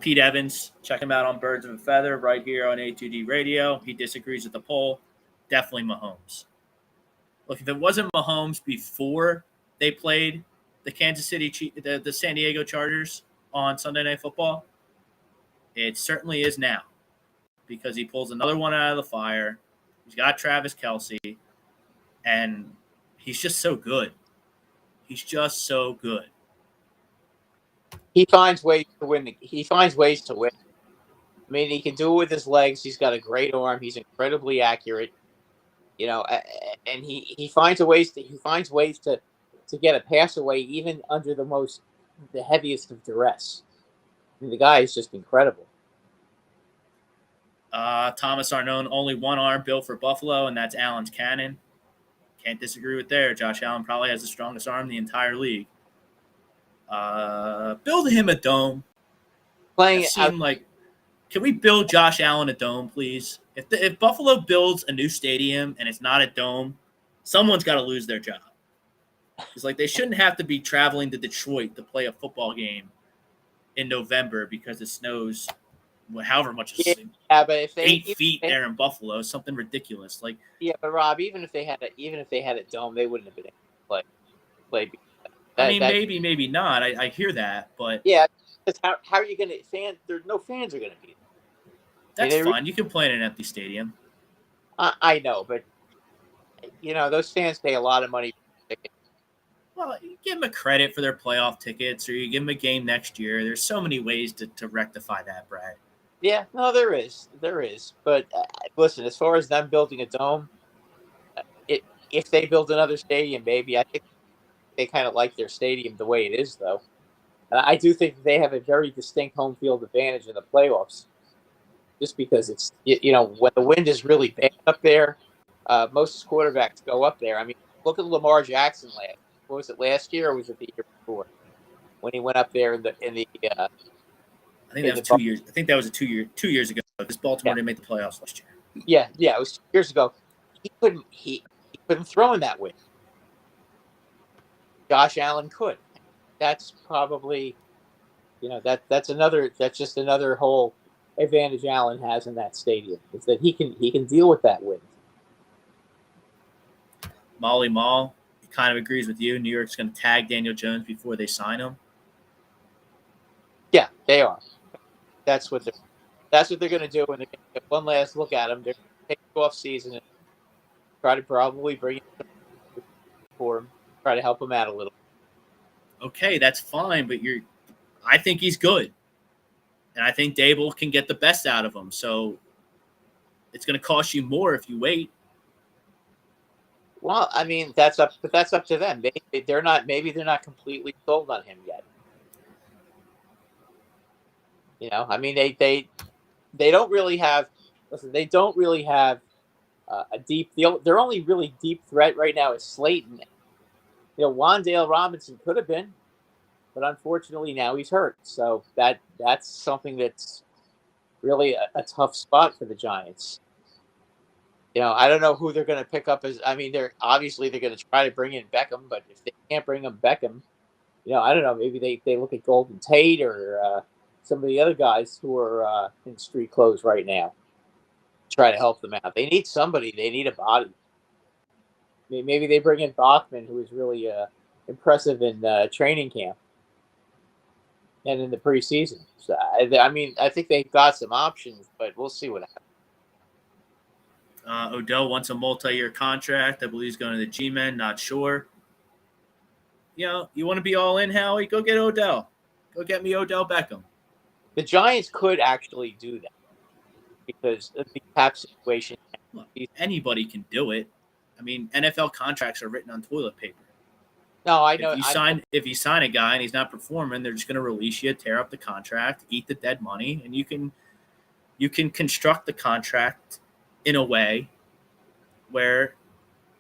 Pete Evans, check him out on Birds of a Feather right here on A2D Radio. He disagrees with the poll. Definitely Mahomes. Look, if it wasn't Mahomes before they played the the San Diego Chargers on Sunday Night Football, it certainly is now, because he pulls another one out of the fire. He's got Travis Kelce, and he's just so good. He's just so good. He finds ways to win. I mean, he can do it with his legs. He's got a great arm. He's incredibly accurate. And he finds ways to get a pass away even under the heaviest of duress. I mean, the guy is just incredible. Thomas Arnone, only one arm built for Buffalo, and that's Allen's cannon. Can't disagree with there. Josh Allen probably has the strongest arm in the entire league. Build him a dome. Can we build Josh Allen a dome, please? If Buffalo builds a new stadium and it's not a dome, someone's got to lose their job. It's they shouldn't have to be traveling to Detroit to play a football game in November because it snows however much it's Yeah, but if they 8 feet there in Buffalo, something ridiculous. Like, yeah, but Rob, even if they had a dome, they wouldn't have been able to play. I mean, maybe not. I hear that, but Yeah, because how are you going to There's no fans are going to be there. that's fine. You can play in an empty stadium. I know, but those fans pay a lot of money for tickets. Well, you give them a credit for their playoff tickets, or you give them a game next year. There's so many ways to rectify that, Brad. Yeah, no, there is. But listen, as far as them building a dome, if they build another stadium, maybe I think they kind of like their stadium the way it is, though. I do think they have a very distinct home field advantage in the playoffs, just because it's when the wind is really bad up there, most quarterbacks go up there. I mean, look at Lamar Jackson last. What was it last year, or was it the year before when he went up there in the I think that was 2 years. I think that was 2 years ago. Because Baltimore didn't make the playoffs last year. Yeah, it was 2 years ago. He couldn't throw in that wind. Josh Allen could. That's probably, that's just another whole advantage Allen has in that stadium, is that he can deal with that wind. Molly Mall kind of agrees with you. New York's going to tag Daniel Jones before they sign him. Yeah, they are. That's what they're going to do, and they're going to get one last look at him. They're going to take the off season and try to probably bring him for him, try to help him out a little. Okay, that's fine, but I think he's good, and I think Dable can get the best out of him. So it's going to cost you more if you wait. Well, I mean, that's up to them. They're not completely sold on him yet. I mean, they don't really have. Listen, they don't really have a deep. Their only really deep threat right now is Slayton. Wan'Dale Robinson could have been, but unfortunately now he's hurt. So that's something that's really a tough spot for the Giants. I don't know who they're going to pick up they're going to try to bring in Beckham, but if they can't bring him Beckham, I don't know. Maybe they look at Golden Tate or some of the other guys who are in street clothes right now. Try to help them out. They need somebody. They need a body. Maybe they bring in Bachman, who is really impressive in training camp and in the preseason. So, I think they've got some options, but we'll see what happens. Odell wants a multi-year contract. I believe he's going to the G-Men. Not sure. You want to be all in, Howie? Go get Odell. Go get me Odell Beckham. The Giants could actually do that because of the cap situation. Look, anybody can do it. I mean, NFL contracts are written on toilet paper. No, I know. If you sign a guy and he's not performing, they're just going to release you, tear up the contract, eat the dead money, and you can construct the contract in a way where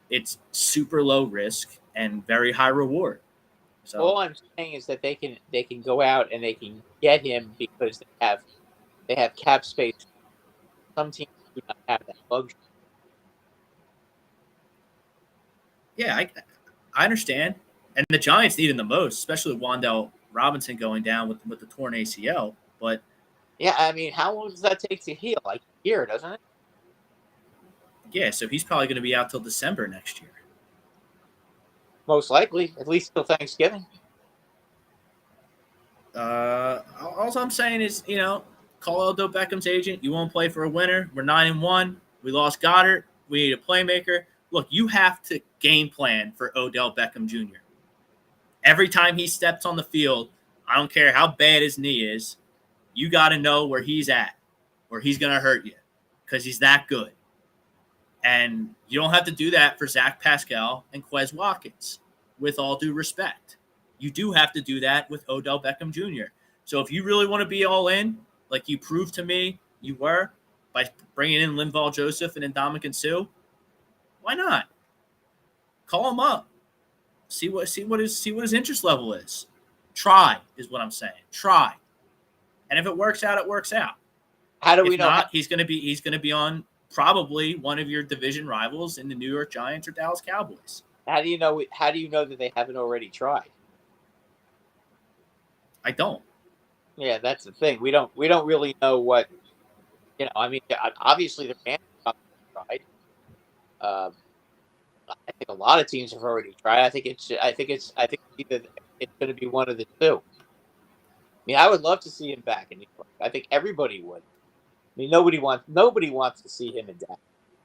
it's super low risk and very high reward. So all I'm saying is that they can go out and they can get him because they have cap space. Some teams do not have that luxury. Yeah, I understand. And the Giants need him the most, especially with Wan'Dale Robinson going down with the torn ACL. But yeah, I mean, how long does that take to heal? Like a year, doesn't it? Yeah, so he's probably going to be out till December next year. Most likely, at least till Thanksgiving. All I'm saying is, call Odell Beckham's agent. You won't play for a winner. We're 9-1. We lost Goddard. We need a playmaker. Look, you have to game plan for Odell Beckham Jr. Every time he steps on the field, I don't care how bad his knee is, you got to know where he's at, or he's going to hurt you because he's that good. And you don't have to do that for Zach Pascal and Quez Watkins, with all due respect. You do have to do that with Odell Beckham Jr. So if you really want to be all in, like you proved to me you were by bringing in Linval Joseph and Ndamukong Suh, why not? Call him up. See what his interest level is. Try is what I'm saying. Try. And if it works out, it works out. How do we know? Not, he's going to be on probably one of your division rivals in the New York Giants or Dallas Cowboys. How do you know that they haven't already tried? I don't. Yeah, that's the thing. We don't really know what I mean, obviously the Rams have tried. Uh, I think a lot of teams have already tried. I think either it's going to be one of the two. I mean, I would love to see him back in New York. I think everybody would. I mean, nobody wants to see him in Dallas,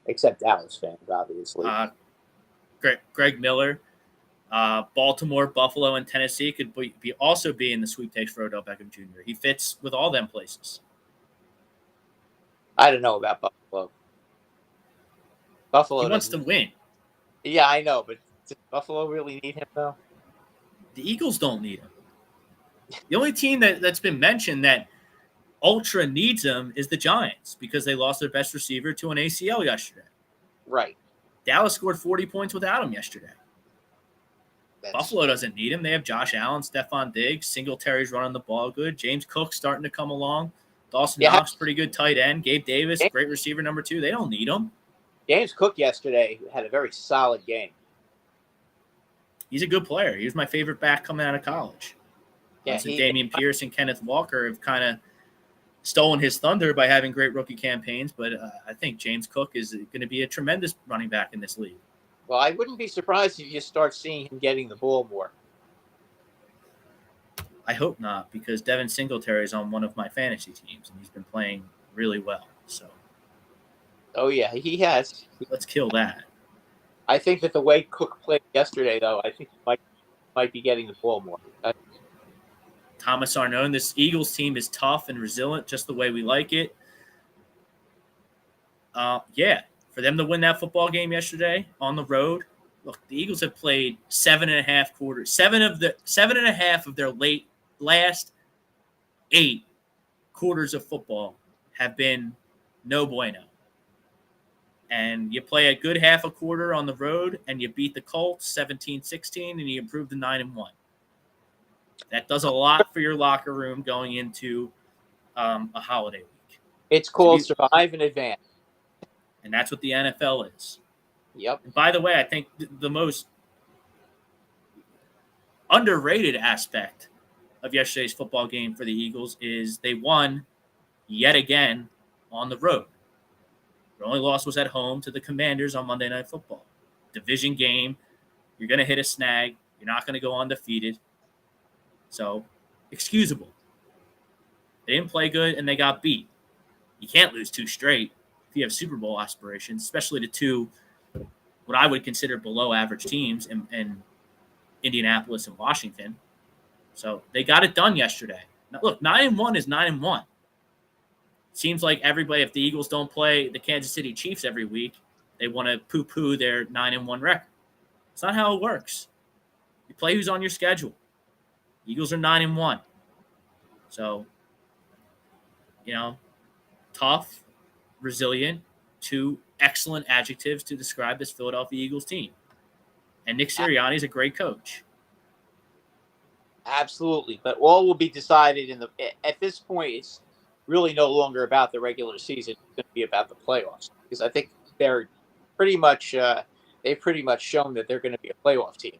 except Dallas fans, obviously. Greg Miller, Baltimore, Buffalo, and Tennessee could also be in the sweepstakes for Odell Beckham Jr. He fits with all them places. I don't know about Buffalo. Buffalo He wants to doesn't. win. Yeah, I know, but does Buffalo really need him though? The Eagles don't need him. The only team that's been mentioned that ultra needs him is the Giants because they lost their best receiver to an ACL yesterday. Right. Dallas scored 40 points without him yesterday. That's, Buffalo doesn't need him. They have Josh Allen, Stephon Diggs, Singletary's running the ball good. James Cook starting to come along. Dawson Knox, pretty good tight end. Gabe Davis, great receiver number 2. They don't need him. James Cook yesterday had a very solid game. He's a good player. He was my favorite back coming out of college. Yeah, Damian Pierce and Kenneth Walker have kind of stolen his thunder by having great rookie campaigns, but I think James Cook is going to be a tremendous running back in this league. Well, I wouldn't be surprised if you start seeing him getting the ball more. I hope not, because Devin Singletary is on one of my fantasy teams, and he's been playing really well. So, oh yeah, he has. Let's kill that. I think that the way Cook played yesterday, though, I think he might be getting the ball more. Thomas Arnone, this Eagles team is tough and resilient, just the way we like it. For them to win that football game yesterday on the road. Look, the Eagles have played 7.5 quarters. 7.5 of their last 8 quarters of football have been no bueno. And you play a good half a quarter on the road, and you beat the Colts 17-16, and you improve to 9-1. That does a lot for your locker room going into a holiday week. It's called survive and advance. And that's what the NFL is. Yep. And by the way, I think the most underrated aspect of yesterday's football game for the Eagles is they won yet again on the road. Their only loss was at home to the Commanders on Monday Night Football. Division game. You're going to hit a snag. You're not going to go undefeated. So, excusable. They didn't play good, and they got beat. You can't lose 2 straight if you have Super Bowl aspirations, especially to 2 what I would consider below-average teams in Indianapolis and Washington. So, they got it done yesterday. Now, look, 9-1 is 9-1. Seems like everybody, if the Eagles don't play the Kansas City Chiefs every week, they want to poo-poo their 9-1 record. It's not how it works. You play who's on your schedule. Eagles are 9-1. So, tough, resilient, 2 excellent adjectives to describe this Philadelphia Eagles team. And Nick Sirianni is a great coach. Absolutely. But all will be decided at this point, it's really no longer about the regular season. It's going to be about the playoffs. Because I think they're pretty much they've pretty much shown that they're going to be a playoff team.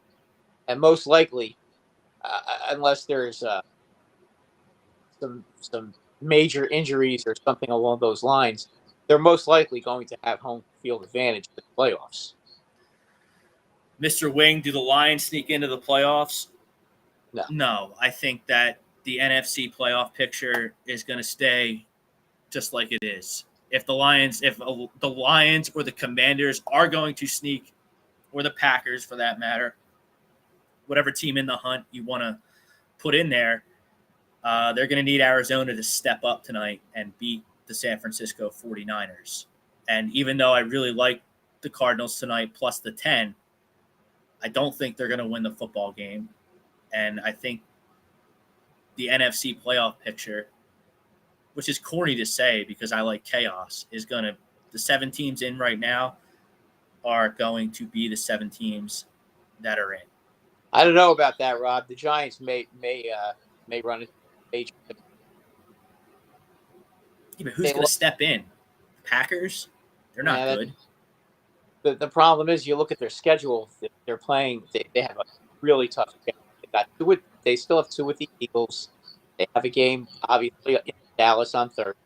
And most likely, unless there's some major injuries or something along those lines, they're most likely going to have home field advantage in the playoffs. Mr. Wing, do the Lions sneak into the playoffs? No. No, I think that the NFC playoff picture is going to stay just like it is. If the Lions or the Commanders are going to sneak, or the Packers for that matter, whatever team in the hunt you want to put in there, they're going to need Arizona to step up tonight and beat the San Francisco 49ers. And even though I really like the Cardinals tonight plus the 10, I don't think they're going to win the football game. And I think the NFC playoff picture, which is corny to say because I like chaos, is going to – the 7 teams in right now are going to be the 7 teams that are in. I don't know about that, Rob. The Giants may run into major. Yeah, but who's going to step in? The Packers? They're not good. The problem is, you look at their schedule. They're playing. They have a really tough schedule. They still have 2 with the Eagles. They have a game, obviously, in Dallas on Thursday.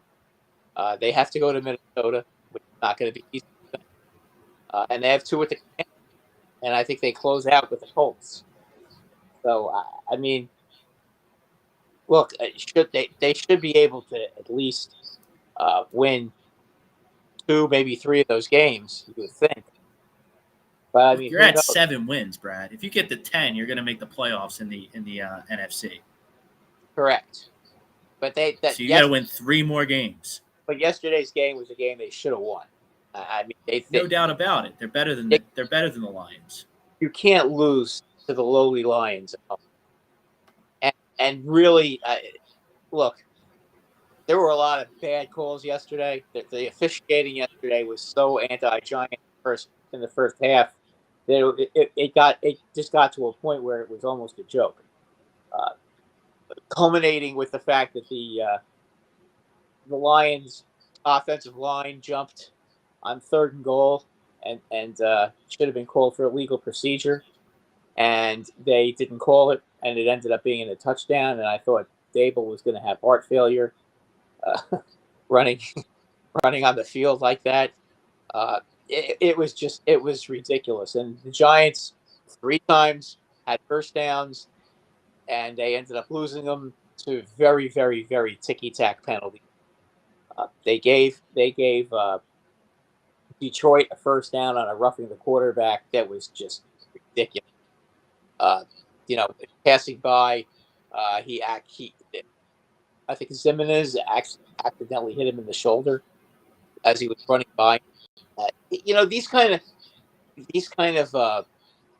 They have to go to Minnesota, which is not going to be easy. And they have two at the and I think they close out with the Colts. So I mean, look, should they should be able to at least win two, maybe three of those games. You would think, but I mean, You're who at knows? 7 wins, Brad. If you get to 10, you're going to make the playoffs in the NFC. Correct. But So you got to win 3 more games. but yesterday's game was a game they should have won. I mean, No doubt about it. They're better than the Lions. you can't lose to the lowly Lions. And really, look, there were a lot of bad calls yesterday. The officiating yesterday was so anti-Giant in the first half that it just got to a point where it was almost a joke, culminating with the fact that the Lions' offensive line jumped on 3rd and goal and should have been called for illegal procedure, and they didn't call it, and it ended up being a touchdown. And I thought Dable was going to have heart failure running on the field like that. It was ridiculous. And the Giants 3 times had first downs, and they ended up losing them to very, very, very ticky-tack penalties. They gave Detroit a first down on a roughing the quarterback that was just ridiculous. Passing by, I think Zimenez actually accidentally hit him in the shoulder as he was running by. These kind of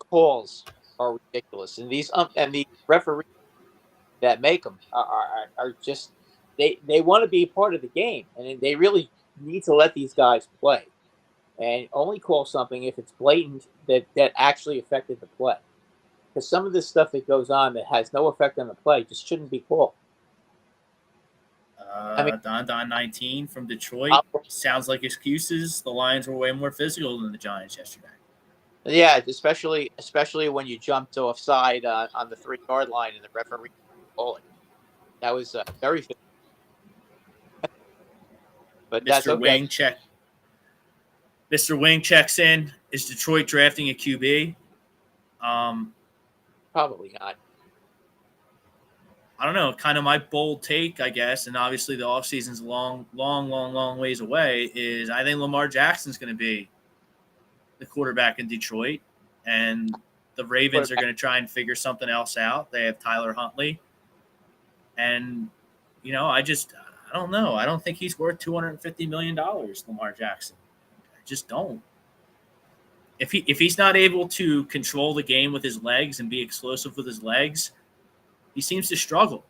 calls are ridiculous, and the referees that make them are just they want to be part of the game, and they really need to let these guys play, and only call something if it's blatant that actually affected the play. Because some of this stuff that goes on that has no effect on the play just shouldn't be called. Don 19 from Detroit sounds like excuses. The Lions were way more physical than the Giants yesterday. Yeah, especially when you jumped offside on the 3-yard line and the referee called it. That was very physical. But that's Mr. okay. Mr. Wing checks in. Is Detroit drafting a QB? Probably not. I don't know. Kind of my bold take, I guess, and obviously the offseason's long ways away, is I think Lamar Jackson's going to be the quarterback in Detroit, and the Ravens are going to try and figure something else out. They have Tyler Huntley, and, I don't know. I don't think he's worth $250 million, Lamar Jackson. I just don't. If he's not able to control the game with his legs and be explosive with his legs, he seems to struggle.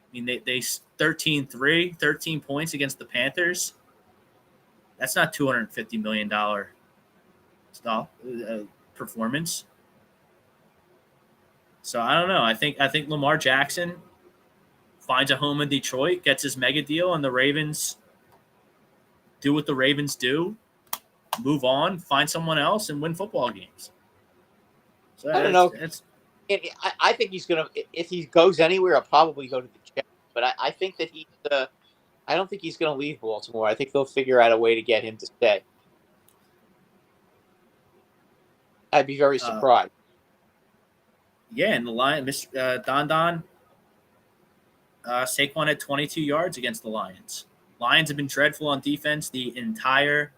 I mean, they 13-3, 13 points against the Panthers. That's not $250 million performance. So I don't know. I think Lamar Jackson finds a home in Detroit, gets his mega deal, and the Ravens do what the Ravens do, move on, find someone else, and win football games. So I don't know. I think he's gonna. If he goes anywhere, I'll probably go to the Jets. But I think that I don't think he's gonna leave Baltimore. I think they'll figure out a way to get him to stay. I'd be very surprised. Yeah, and the Lions, Don. Saquon had 22 yards against the Lions. Lions have been dreadful on defense the entire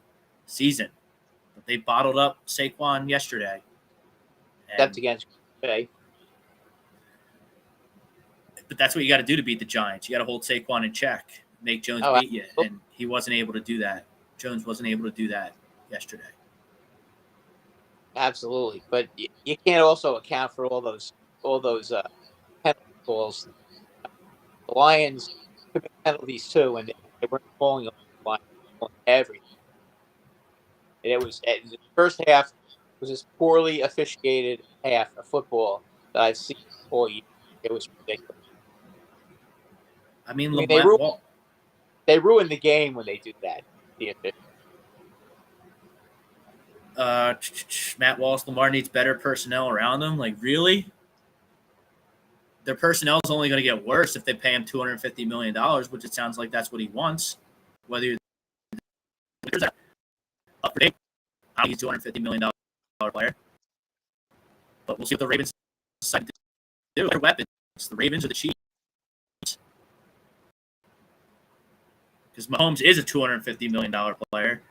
season, but they bottled up Saquon yesterday. Except against Bay. But that's what you got to do to beat the Giants. You got to hold Saquon in check, make Jones beat you, and he wasn't able to do that. Jones wasn't able to do that yesterday. Absolutely, but you can't also account for all those penalty calls. The Lions commit penalties too, and they weren't calling everything. And it was the first half was this poorly officiated half of football that I've seen all year. It was ridiculous. I mean, they ruin the game when they do that. The Matt Wallace, Lamar needs better personnel around him. Like, really? their personnel is only going to get worse if they pay him $250 million, which it sounds like that's what he wants. Whether you're up for date, I think he's $250 million player. But we'll see what the Ravens decide to do. Their weapons, the Ravens or the Chiefs. Because Mahomes is a $250 million player.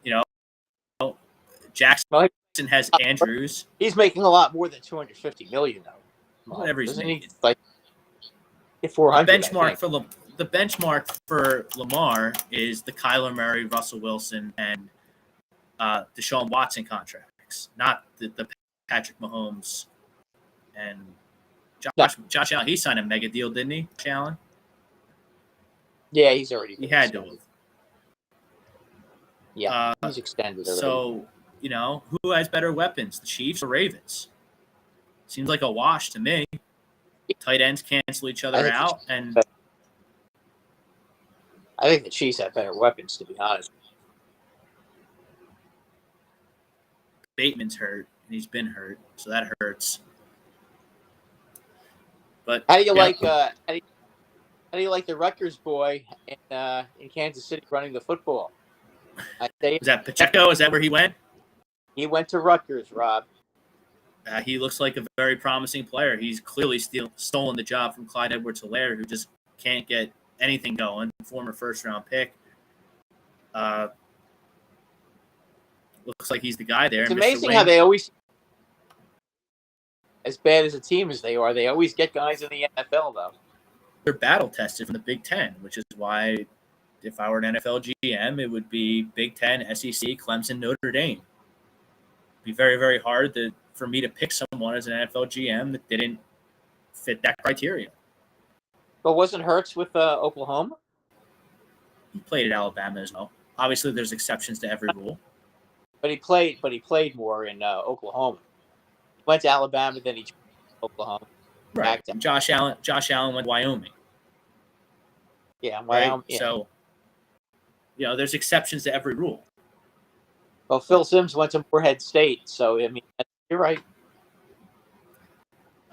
You know, Jackson has Andrews. He's making a lot more than $250 million, though. Whatever he's making. Like 400. The benchmark for Lamar is the Kyler Murray, Russell Wilson, and Deshaun Watson contracts, not the Patrick Mahomes and Josh Allen. He signed a mega deal, didn't he, Josh Allen? Yeah, he's already. He had to have. Yeah, he's extended already. So, who has better weapons, the Chiefs or Ravens? Seems like a wash to me. Tight ends cancel each other out, and I think the Chiefs have better weapons, to be honest. Bateman's hurt, and he's been hurt, so that hurts. But how do you like the Rutgers boy in Kansas City running the football? Is that Pacheco? Is that where he went? He went to Rutgers, Rob. He looks like a very promising player. He's clearly stolen the job from Clyde Edwards-Helaire, who just can't get anything going. Former first-round pick. Looks like he's the guy there. It's amazing how they always, as bad as a team as they are, they always get guys in the NFL, though. They're battle-tested from the Big Ten, which is why if I were an NFL GM, it would be Big Ten, SEC, Clemson, Notre Dame. It'd be very, very hard for me to pick someone as an NFL GM that didn't fit that criteria. But wasn't Hurts with Oklahoma? He played at Alabama as well. Obviously, there's exceptions to every rule. But he played more in Oklahoma. He went to Alabama, then he to Oklahoma. Right. Josh Allen went to Wyoming. Yeah, Wyoming. Right? So, there's exceptions to every rule. Well, Phil Simms went to Morehead State, so I mean, you're right.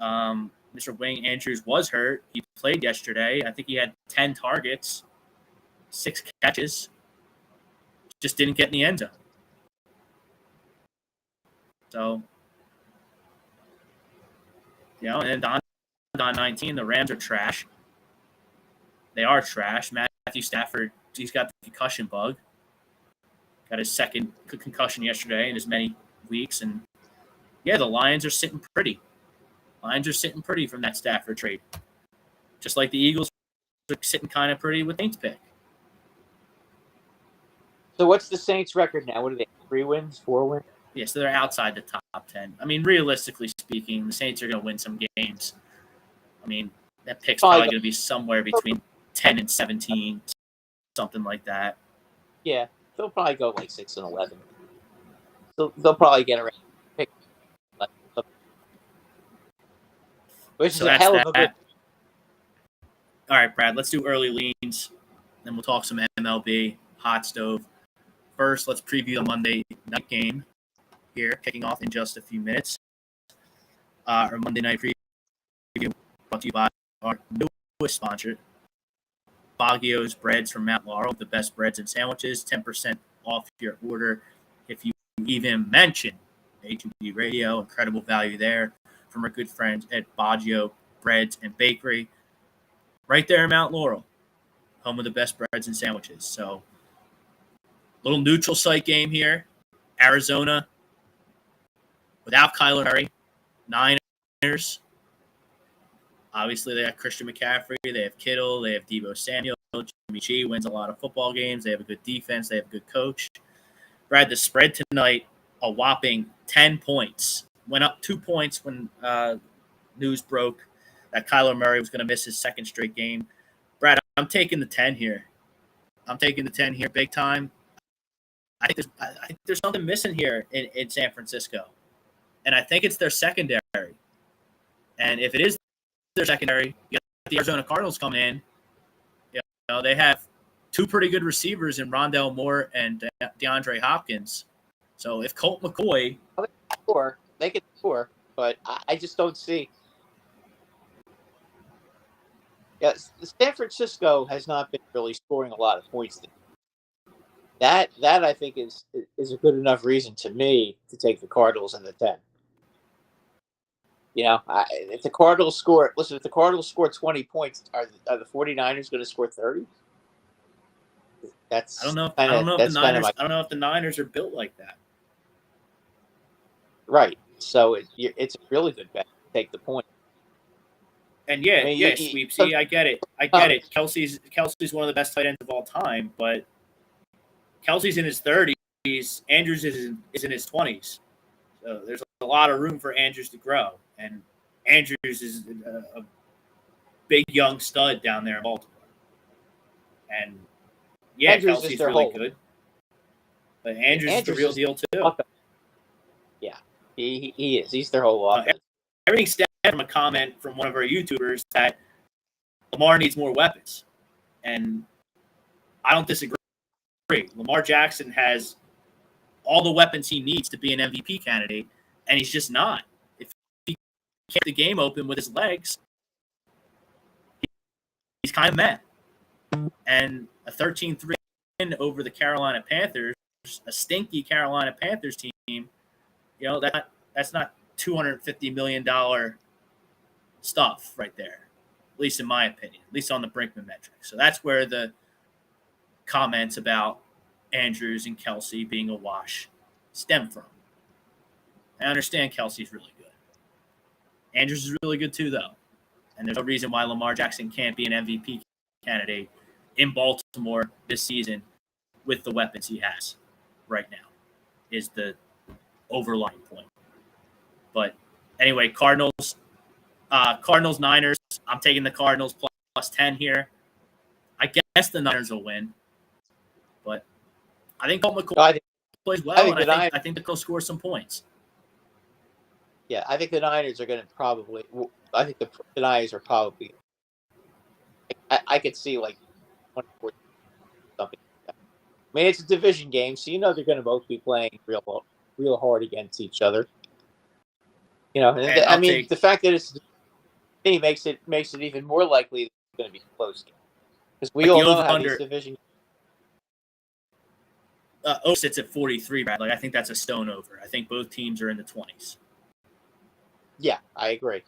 Mr. Wayne Andrews was hurt. He played yesterday. I think he had 10 targets, 6 catches. Just didn't get in the end zone. So, and then on 19, the Rams are trash. They are trash. Matthew Stafford, he's got the concussion bug. Got his second concussion yesterday in as many weeks. And, the Lions are sitting pretty. Lions are sitting pretty from that Stafford trade. Just like the Eagles are sitting kind of pretty with Saints pick. So what's the Saints record now? What are they, 3 wins, 4 wins? Yeah, so they're outside the top 10. I mean, realistically speaking, the Saints are going to win some games. I mean, that pick's probably going to be somewhere between 10 and 17, something like that. Yeah, they'll probably go like 6-11. So they'll probably get around pick, which is a hell of a good. All right, Brad, let's do early leans. Then we'll talk some MLB Hot Stove. First, let's preview the Monday night game here, kicking off in just a few minutes. Our Monday night preview brought to you by our newest sponsor, Baguio's Breads from Mount Laurel, the best breads and sandwiches, 10% off your order if you even mention A2B Radio. Incredible value there from our good friends at Baguio Breads and Bakery, right there in Mount Laurel, home of the best breads and sandwiches. So, little neutral site game here. Arizona, without Kyler Murray, Niners. Obviously, they got Christian McCaffrey. They have Kittle. They have Deebo Samuel. Jimmy G wins a lot of football games. They have a good defense. They have a good coach. Brad, the spread tonight, a whopping 10 points. Went up 2 points when news broke that Kyler Murray was going to miss his second straight game. Brad, I'm taking the 10 here. I'm taking the 10 here big time. I think there's something missing here in San Francisco. And I think it's their secondary. And if it is their secondary, you got the Arizona Cardinals coming in. They have 2 pretty good receivers in Rondale Moore and DeAndre Hopkins. So if Colt McCoy... They can score, but I just don't see. Yes, San Francisco has not been really scoring a lot of points. That I think is a good enough reason to me to take the Cardinals in the 10. If the Cardinals score, listen, if the Cardinals score 20 points, are the 49ers going to score 30? I don't know. I don't If the Niners are built like that. Right. So it's a really good bet to take the point. And Sweepsy, I get it. Kelsey's one of the best tight ends of all time, but Kelsey's in his 30s. Andrews is in his 20s. So there's a lot of room for Andrews to grow. And Andrews is a big young stud down there in Baltimore. And Andrews Kelsey's really good. But Andrews is the real deal too. Yeah, he is. He's their whole offense. Everything stemmed from a comment from one of our YouTubers that Lamar needs more weapons. And I don't disagree. Lamar Jackson has all the weapons he needs to be an MVP candidate, and he's just not. If he kept the game open with his legs, he's kind of mad. And a 13-3 win over the Carolina Panthers, a stinky Carolina Panthers team, that's not $250 million stuff right there, at least in my opinion, at least on the Brinkman metric. So that's where the comments about Andrews and Kelsey being a wash stem from. I understand Kelsey's really good. Andrews is really good too, though. And there's no reason why Lamar Jackson can't be an MVP candidate in Baltimore this season with the weapons he has right now, is the overlying point. But anyway, Cardinals, Niners. I'm taking the Cardinals plus 10 here. I guess the Niners will win. But I think Colt McCoy plays well, and I think they'll score some points. Yeah, I think the Niners are going to probably – I think the Niners are probably – I could see like 24 something like that. I mean, it's a division game, so they're going to both be playing real hard against each other. The fact that it's – makes it even more likely that it's going to be a close game. Because we all know how these division sits at 43, Brad. I think that's a stone over. I think both teams are in the 20s. Yeah, I agree.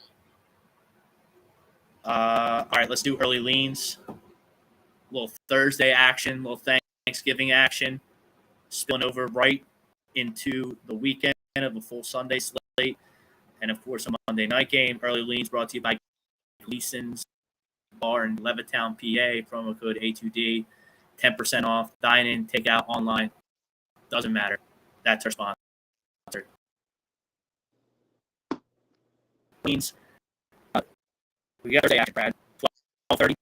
All right, let's do early leans. A little Thursday action, a little Thanksgiving action, spilling over right into the weekend of a full Sunday slate, and of course a Monday night game. Early leans brought to you by Gleason's Bar in Levittown, PA. Promo code A2D, 10% off. Dine in, take out, online. Doesn't matter. That's our sponsor. Leans. We got Thursday action, Brad. 12:30.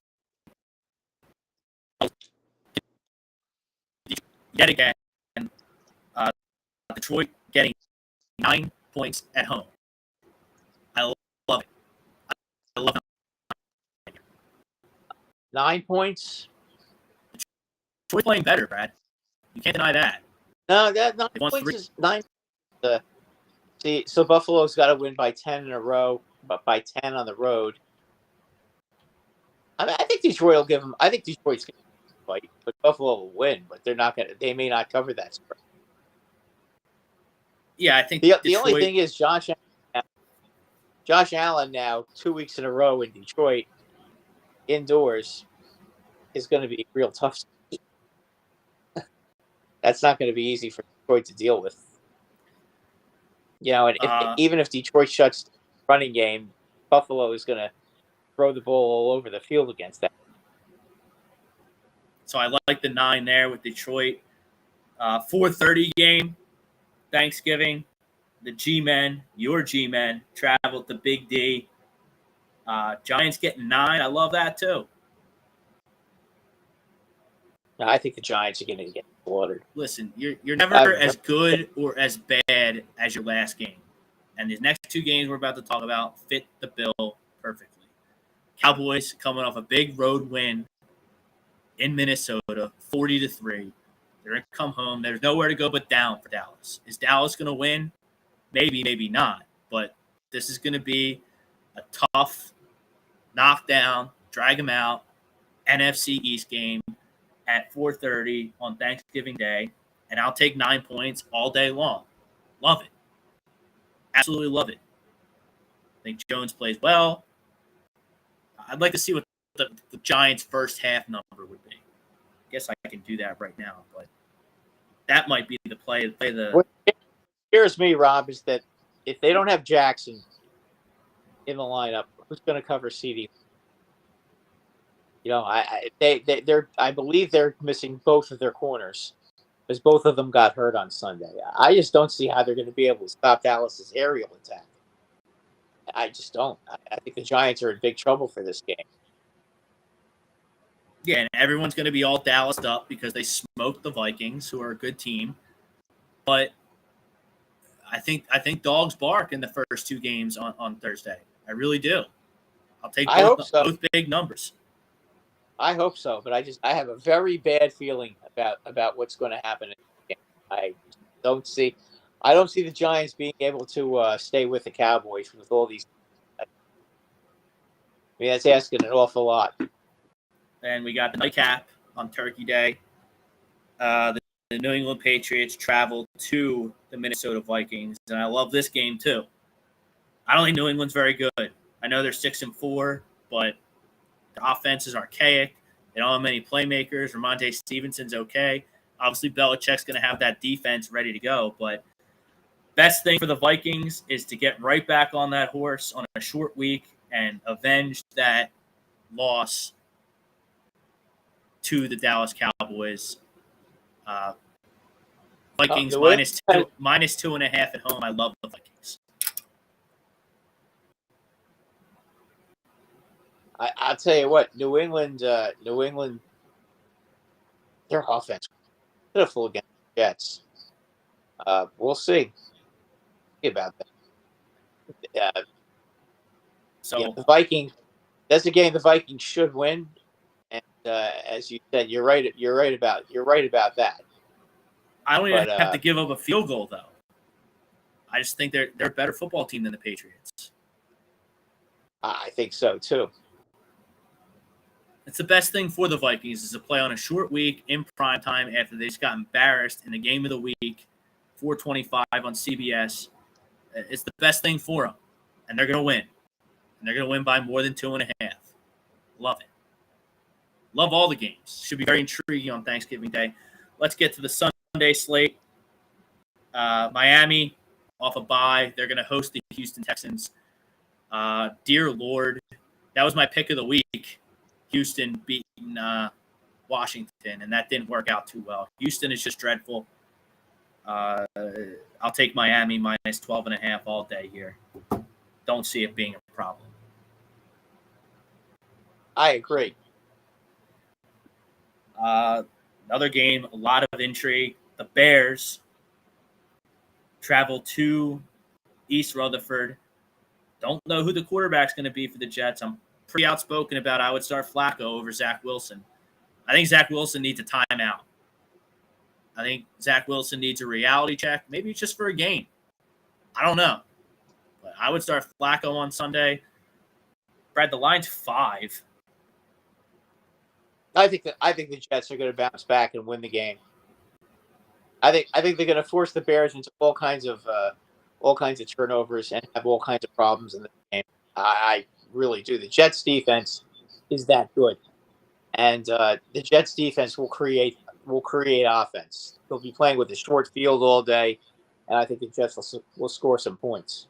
Yet again, Detroit getting 9 points at home. I love it. I love it. 9 points. Detroit playing better, Brad. You can't deny that. No, that 9 points is 9. So Buffalo's got to win by 10 in a row, but by 10 on the road. I think Detroit will give them. I think Detroit's going to fight, but Buffalo will win. But they're not going to. They may not cover that spread. Yeah, I think the only thing is Josh Allen now 2 weeks in a row in Detroit indoors is going to be real tough. That's not going to be easy for Detroit to deal with. And even if Detroit shuts the running game, Buffalo is going to throw the ball all over the field against that. So I like the 9 there with Detroit. 4:30 game, Thanksgiving. The G-Men, your G-Men, travel to Big D. Giants getting 9. I love that too. No, I think the Giants are going to get slaughtered. Listen, you're never as good or as bad as your last game. And these next 2 games we're about to talk about fit the bill perfectly. Cowboys coming off a big road win in Minnesota, 40-3. They're going to come home. There's nowhere to go but down for Dallas. Is Dallas going to win? Maybe, maybe not. But this is going to be a tough, knockdown, drag them out, NFC East game at 4:30 on Thanksgiving Day, and I'll take 9 points all day long. Love it. Absolutely love it. I think Jones plays well. I'd like to see what the Giants' first half number would be. I guess I can do that right now, but that might be the play. What scares me, Rob, is that if they don't have Jackson in the lineup, who's going to cover CD? You know, I believe they're missing both of their corners because both of them got hurt on Sunday. I just don't see how they're going to be able to stop Dallas's aerial attack. I just don't. I think the Giants are in big trouble for this game. Yeah, and everyone's going to be all Dallased up because they smoked the Vikings, who are a good team. But I think dogs bark in the first two games on Thursday. I really do. I'll take both big numbers. I hope so, but I have a very bad feeling about what's going to happen in the game. I don't see the Giants being able to stay with the Cowboys with all these. I mean, that's asking an awful lot. And we got the nightcap on Turkey Day. The New England Patriots travel to the Minnesota Vikings, and I love this game too. I don't think New England's very good. I know they're 6-4, but the offense is archaic. They don't have many playmakers. Ramondre Stevenson's okay. Obviously, Belichick's going to have that defense ready to go, but best thing for the Vikings is to get right back on that horse on a short week and avenge that loss to the Dallas Cowboys. Vikings minus 2.5 at home. I love the Vikings. I'll tell you what, New England, their offense pitiful against the Jets. We'll see about that. The Vikings. That's a game the Vikings should win, and as you said, you're right about that. I don't even have to give up a field goal though. I just think they're a better football team than the Patriots. I think so too. It's the best thing for the Vikings is to play on a short week in prime time after they just got embarrassed in the game of the week, 4:25 on CBS. It's the best thing for them, and they're going to win. And they're going to win by more than 2.5. Love it. Love all the games. Should be very intriguing on Thanksgiving Day. Let's get to the Sunday slate. Miami off a bye. They're going to host the Houston Texans. Dear Lord, that was my pick of the week. Houston beating Washington, and that didn't work out too well. Houston is just dreadful. I'll take Miami minus 12.5 all day here. Don't see it being a problem. I agree. Another game, a lot of intrigue. The Bears travel to East Rutherford. Don't know who the quarterback's going to be for the Jets. I'm pretty outspoken about I would start Flacco over Zach Wilson. I think Zach Wilson needs a timeout. I think Zach Wilson needs a reality check. Maybe it's just for a game. I don't know. But I would start Flacco on Sunday. Brad, the line's 5. I think the Jets are going to bounce back and win the game. I think they're going to force the Bears into all kinds of turnovers and have all kinds of problems in the game. I really do. The Jets defense is that good, and the Jets defense will create offense. They'll be playing with a short field all day, and I think the Jets will score some points.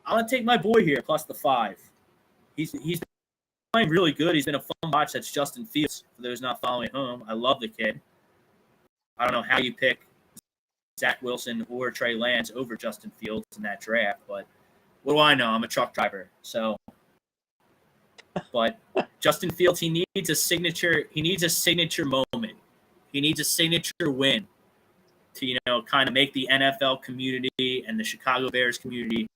I'm gonna take my boy here plus the 5. He's playing really good. He's been a fun watch. That's Justin Fields. For those not following home, I love the kid. I don't know how you pick Zach Wilson or Trey Lance over Justin Fields in that draft, but what do I know? I'm a truck driver, so. But Justin Fields, he needs a signature moment. He needs a signature win to, kind of make the NFL community and the Chicago Bears community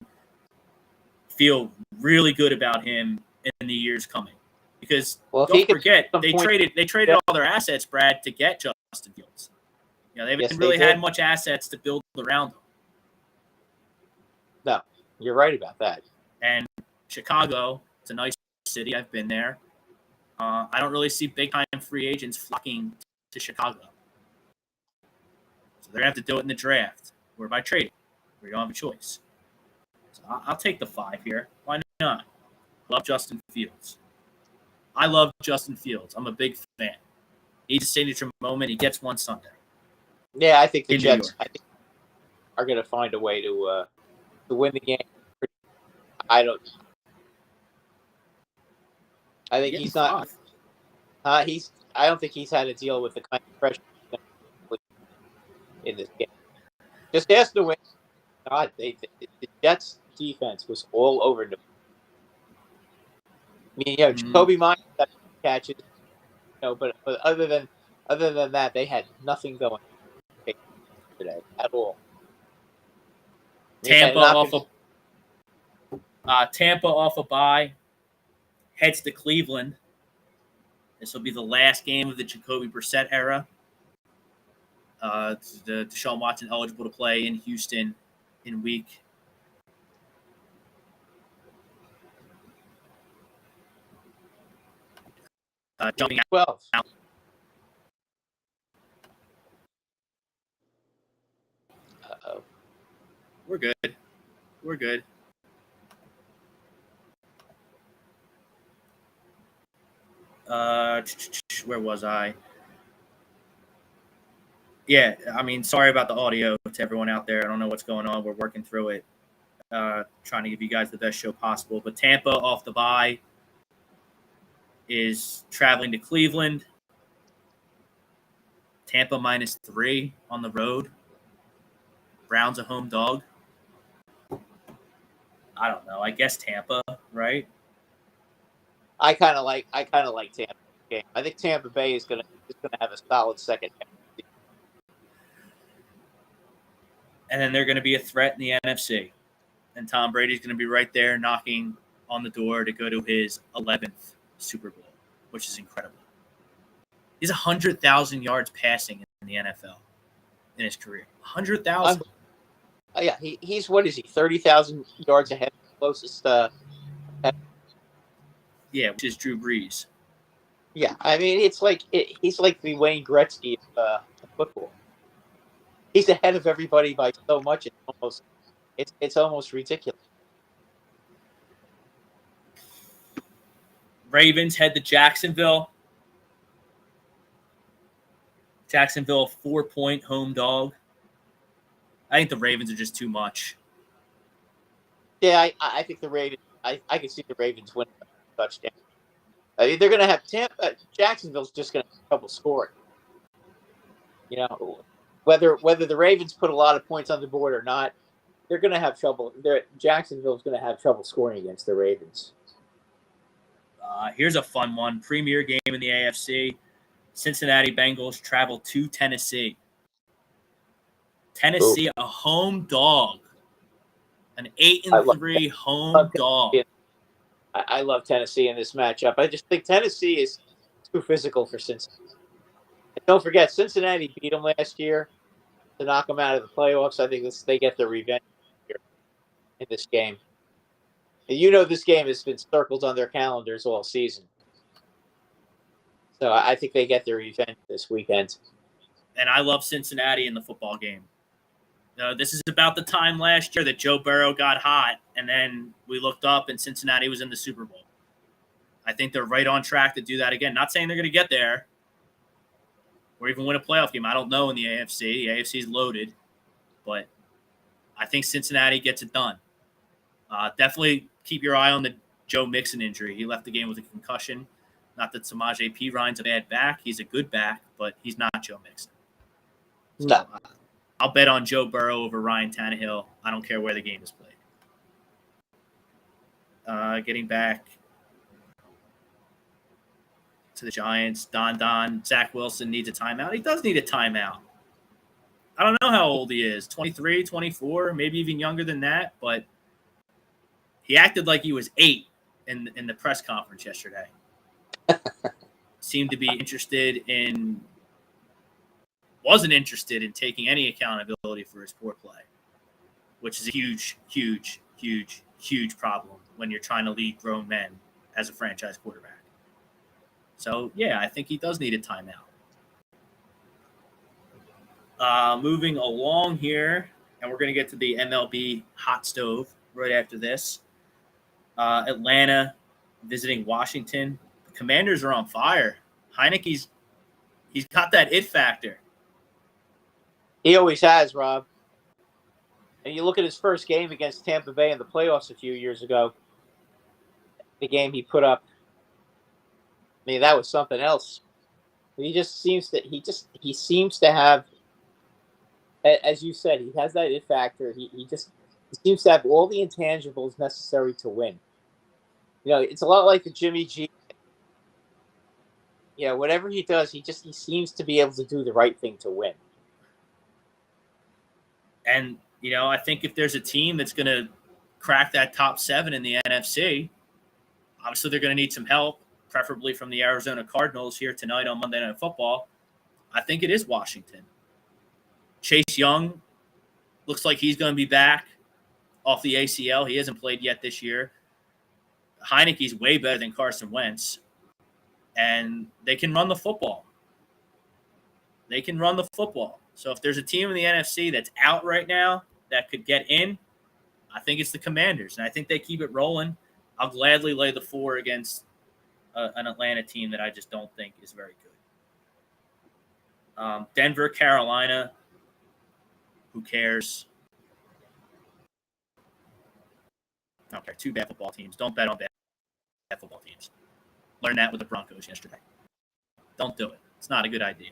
feel really good about him in the years coming. Because don't forget, they traded all their assets, Brad, to get Justin Fields. They haven't really had much assets to build around him. No, you're right about that. And Chicago, it's a nice city. I've been there. I don't really see big-time free agents flocking to Chicago. So they're going to have to do it in the draft or by trade, where you don't have a choice. So I'll take the 5 here. Why not? Love Justin Fields. I love Justin Fields. I'm a big fan. He's a signature moment. He gets one Sunday. Yeah, I think the In New Jets York. are going to find a way to win the game. I think Getting he's not. 5. I don't think he's had to deal with the kind of pressure in this game. Just ask the way. God, the Jets defense was all over them. I mean, Jacoby Myers got catches, but other than that, they had nothing going today at all. Tampa off a bye, heads to Cleveland. This will be the last game of the Jacoby Brissett era. The Deshaun Watson eligible to play in Houston in week. Jumping 12. out. Uh-oh. We're good. Where was I? Yeah, I mean, sorry about the audio to everyone out there. I don't know what's going on. We're working through it, trying to give you guys the best show possible. But Tampa off the bye is traveling to Cleveland. Tampa -3 on the road. Browns a home dog. I don't know. I guess Tampa, right? I kind of like Tampa game. I think Tampa Bay is gonna have a solid second half. And then they're going to be a threat in the NFC. And Tom Brady's going to be right there knocking on the door to go to his 11th Super Bowl, which is incredible. He's 100,000 yards passing in the NFL in his career. 100,000. Yeah, he's what is he? 30,000 yards ahead of the closest. Yeah, which is Drew Brees. Yeah, I mean he's like the Wayne Gretzky of football. He's ahead of everybody by so much. It's almost ridiculous. Ravens head to Jacksonville. Jacksonville, 4-point home dog. I think the Ravens are just too much. Yeah, I think the Ravens. I can see the Ravens winning a touchdown. I mean, they're going to have Jacksonville's just going to have trouble scoring. Whether the Ravens put a lot of points on the board or not, they're going to have trouble. Jacksonville's going to have trouble scoring against the Ravens. Here's a fun one. Premier game in the AFC. Cincinnati Bengals travel to Tennessee. Tennessee, a home dog. An 8-3 home dog. I love Tennessee in this matchup. I just think Tennessee is too physical for Cincinnati. And don't forget, Cincinnati beat them last year to knock them out of the playoffs. I think they get their revenge here in this game. And this game has been circled on their calendars all season. So I think they get their revenge this weekend. And I love Cincinnati in the football game. This is about the time last year that Joe Burrow got hot, and then we looked up and Cincinnati was in the Super Bowl. I think they're right on track to do that again. Not saying they're going to get there or even win a playoff game. I don't know in the AFC. The AFC is loaded, but I think Cincinnati gets it done. Definitely keep your eye on the Joe Mixon injury. He left the game with a concussion. Not that Samaje Perine's a bad back. He's a good back, but he's not Joe Mixon. So, No. I'll bet on Joe Burrow over Ryan Tannehill. I don't care where the game is played. Getting back to the Giants, Zach Wilson needs a timeout. He does need a timeout. I don't know how old he is, 23, 24, maybe even younger than that, but he acted like he was 8 in the press conference yesterday. Seemed to be wasn't interested in taking any accountability for his poor play, which is a huge, huge, huge, huge problem when you're trying to lead grown men as a franchise quarterback. So, yeah, I think he does need a timeout. Moving along here, and we're going to get to the MLB Hot Stove right after this. Atlanta visiting Washington. The Commanders are on fire. Heineke's he's got that it factor. He always has, Rob. And you look at his first game against Tampa Bay in the playoffs a few years ago, the game he put up, I mean, that was something else. He seems to have, as you said, he has that it factor. He seems to have all the intangibles necessary to win. You know, it's a lot like the Jimmy G. Yeah, whatever he does, he seems to be able to do the right thing to win. And, you know, I think if there's a team that's going to crack that top 7 in the NFC, obviously they're going to need some help, preferably from the Arizona Cardinals here tonight on Monday Night Football. I think it is Washington. Chase Young looks like he's going to be back off the ACL. He hasn't played yet this year. Heineke's way better than Carson Wentz. And they can run the football. They can run the football. So if there's a team in the NFC that's out right now that could get in, I think it's the Commanders. And I think they keep it rolling. I'll gladly lay the 4 against an Atlanta team that I just don't think is very good. Denver, Carolina, who cares? I don't care. 2 bad football teams. Don't bet on bad football teams. Learned that with the Broncos yesterday. Don't do it. It's not a good idea.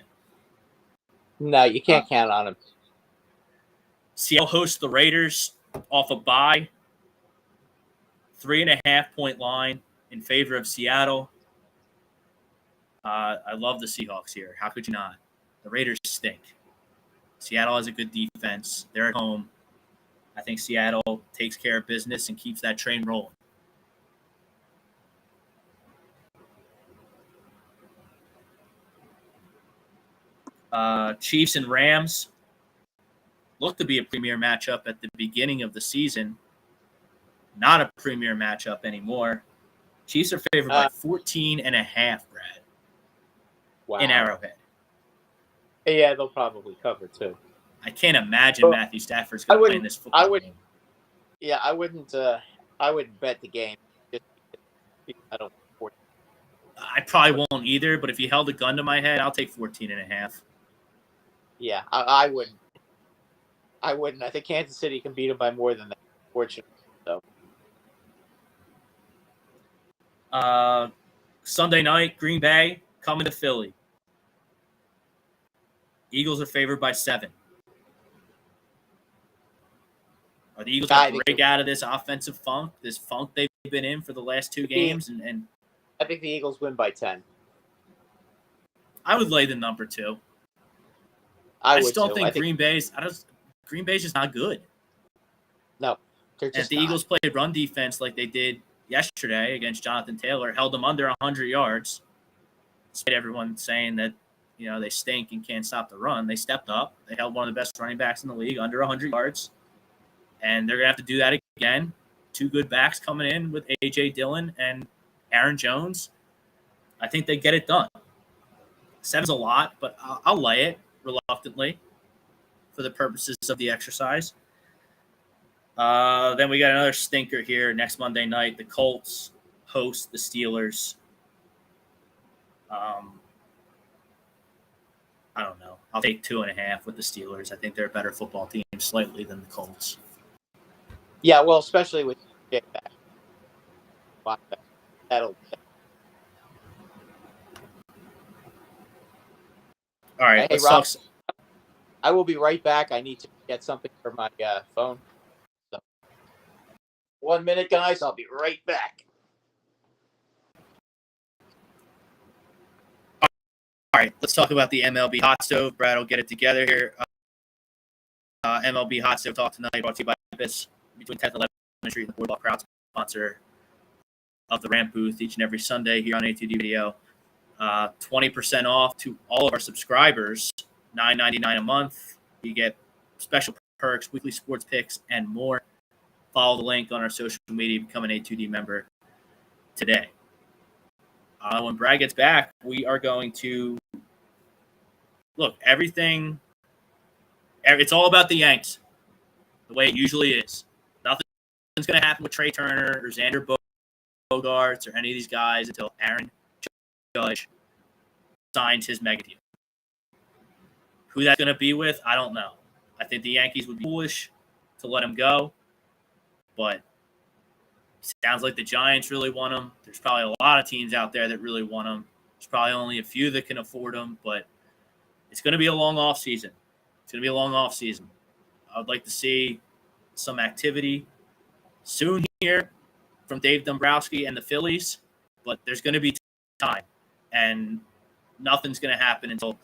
No, you can't count on him. Seattle hosts the Raiders off a bye. 3.5-point line in favor of Seattle. I love the Seahawks here. How could you not? The Raiders stink. Seattle has a good defense. They're at home. I think Seattle takes care of business and keeps that train rolling. Chiefs and Rams looked to be a premier matchup at the beginning of the season. Not a premier matchup anymore. Chiefs are favored by 14.5, Brad. Wow. In Arrowhead. Yeah, they'll probably cover too. I can't imagine Matthew Stafford's going to play in this football game. Yeah, I wouldn't bet the game. I don't. I probably won't either, but if you held a gun to my head, I'll take 14.5. Yeah, I wouldn't. I wouldn't. I think Kansas City can beat them by more than that, fortunately. So. Sunday night, Green Bay coming to Philly. Eagles are favored by 7. Are the Eagles going to break out of this offensive funk, this funk they've been in for the last 2 games? And I think the Eagles win by 10. I would lay the number 2. I just don't think Green Bay's just not good. No, they're just and if the Eagles played run defense like they did yesterday against Jonathan Taylor, held them under 100 yards, despite everyone saying that, you know, they stink and can't stop the run. They stepped up. They held one of the best running backs in the league under 100 yards. And they're going to have to do that again. 2 good backs coming in with A.J. Dillon and Aaron Jones. I think they get it done. 7's a lot, but I'll lay it reluctantly for the purposes of the exercise. Then we got another stinker here next Monday night. The Colts host the Steelers. I don't know. I'll take 2.5 with the Steelers. I think they're a better football team slightly than the Colts. Yeah, well, especially with Jay back. That'll. All right, hey, Rob, I will be right back. I need to get something for my phone. So, 1 minute, guys. I'll be right back. All right, let's talk about the MLB Hot Stove. Brad will get it together here. MLB Hot Stove Talk tonight brought to you by Biss, between 10th and 11th Street and the Boardwalk Crowd, sponsor of the Ramp Booth each and every Sunday here on A2D Video. 20% off to all of our subscribers, $9.99 a month. You get special perks, weekly sports picks, and more. Follow the link on our social media. Become an A2D member today. When Brad gets back, we are going to look everything. It's all about the Yanks, the way it usually is. Nothing's going to happen with Trey Turner or Xander Bogaerts or any of these guys until Aaron Judge signs his mega deal. Who that's going to be with, I don't know. I think the Yankees would be foolish to let him go, but it sounds like the Giants really want him. There's probably a lot of teams out there that really want him. There's probably only a few that can afford him, but it's going to be a long off season. I would like to see some activity soon here from Dave Dombrowski and the Phillies, but there's going to be time, and nothing's going to happen until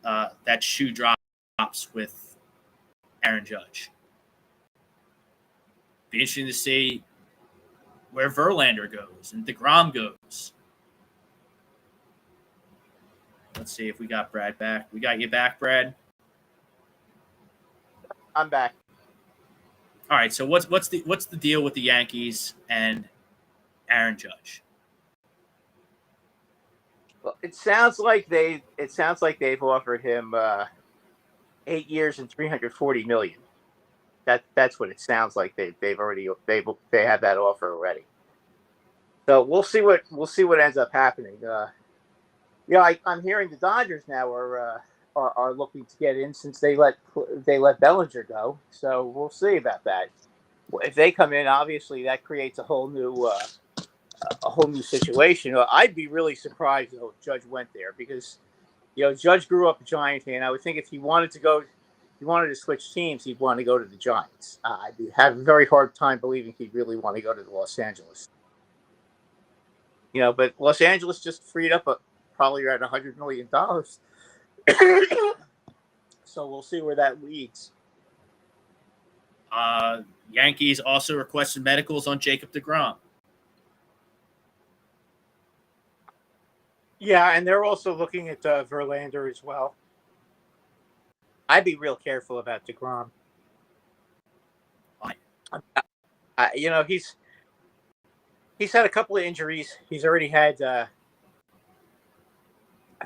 that shoe drops with Aaron Judge. Be interesting to see where Verlander goes and DeGrom goes. Let's see if we got Brad back. We got you back, Brad? I'm back. All right, so what's the deal with the Yankees and Aaron Judge? Well, it sounds like they've offered him 8 years and $340 million. That's what it sounds like. They have that offer already. So we'll see what ends up happening. I'm hearing the Dodgers now are looking to get in since they let Bellinger go. So we'll see about that. If they come in, obviously that creates a whole new situation. I'd be really surprised if Judge went there because Judge grew up a Giant fan. I would think if he wanted to switch teams, he'd want to go to the Giants. I'd have a very hard time believing he'd really want to go to Los Angeles. But Los Angeles just freed up probably around $100 million. So we'll see where that leads. Yankees also requested medicals on Jacob deGrom. Yeah, and they're also looking at Verlander as well. I'd be real careful about deGrom. He's had a couple of injuries. He's already had a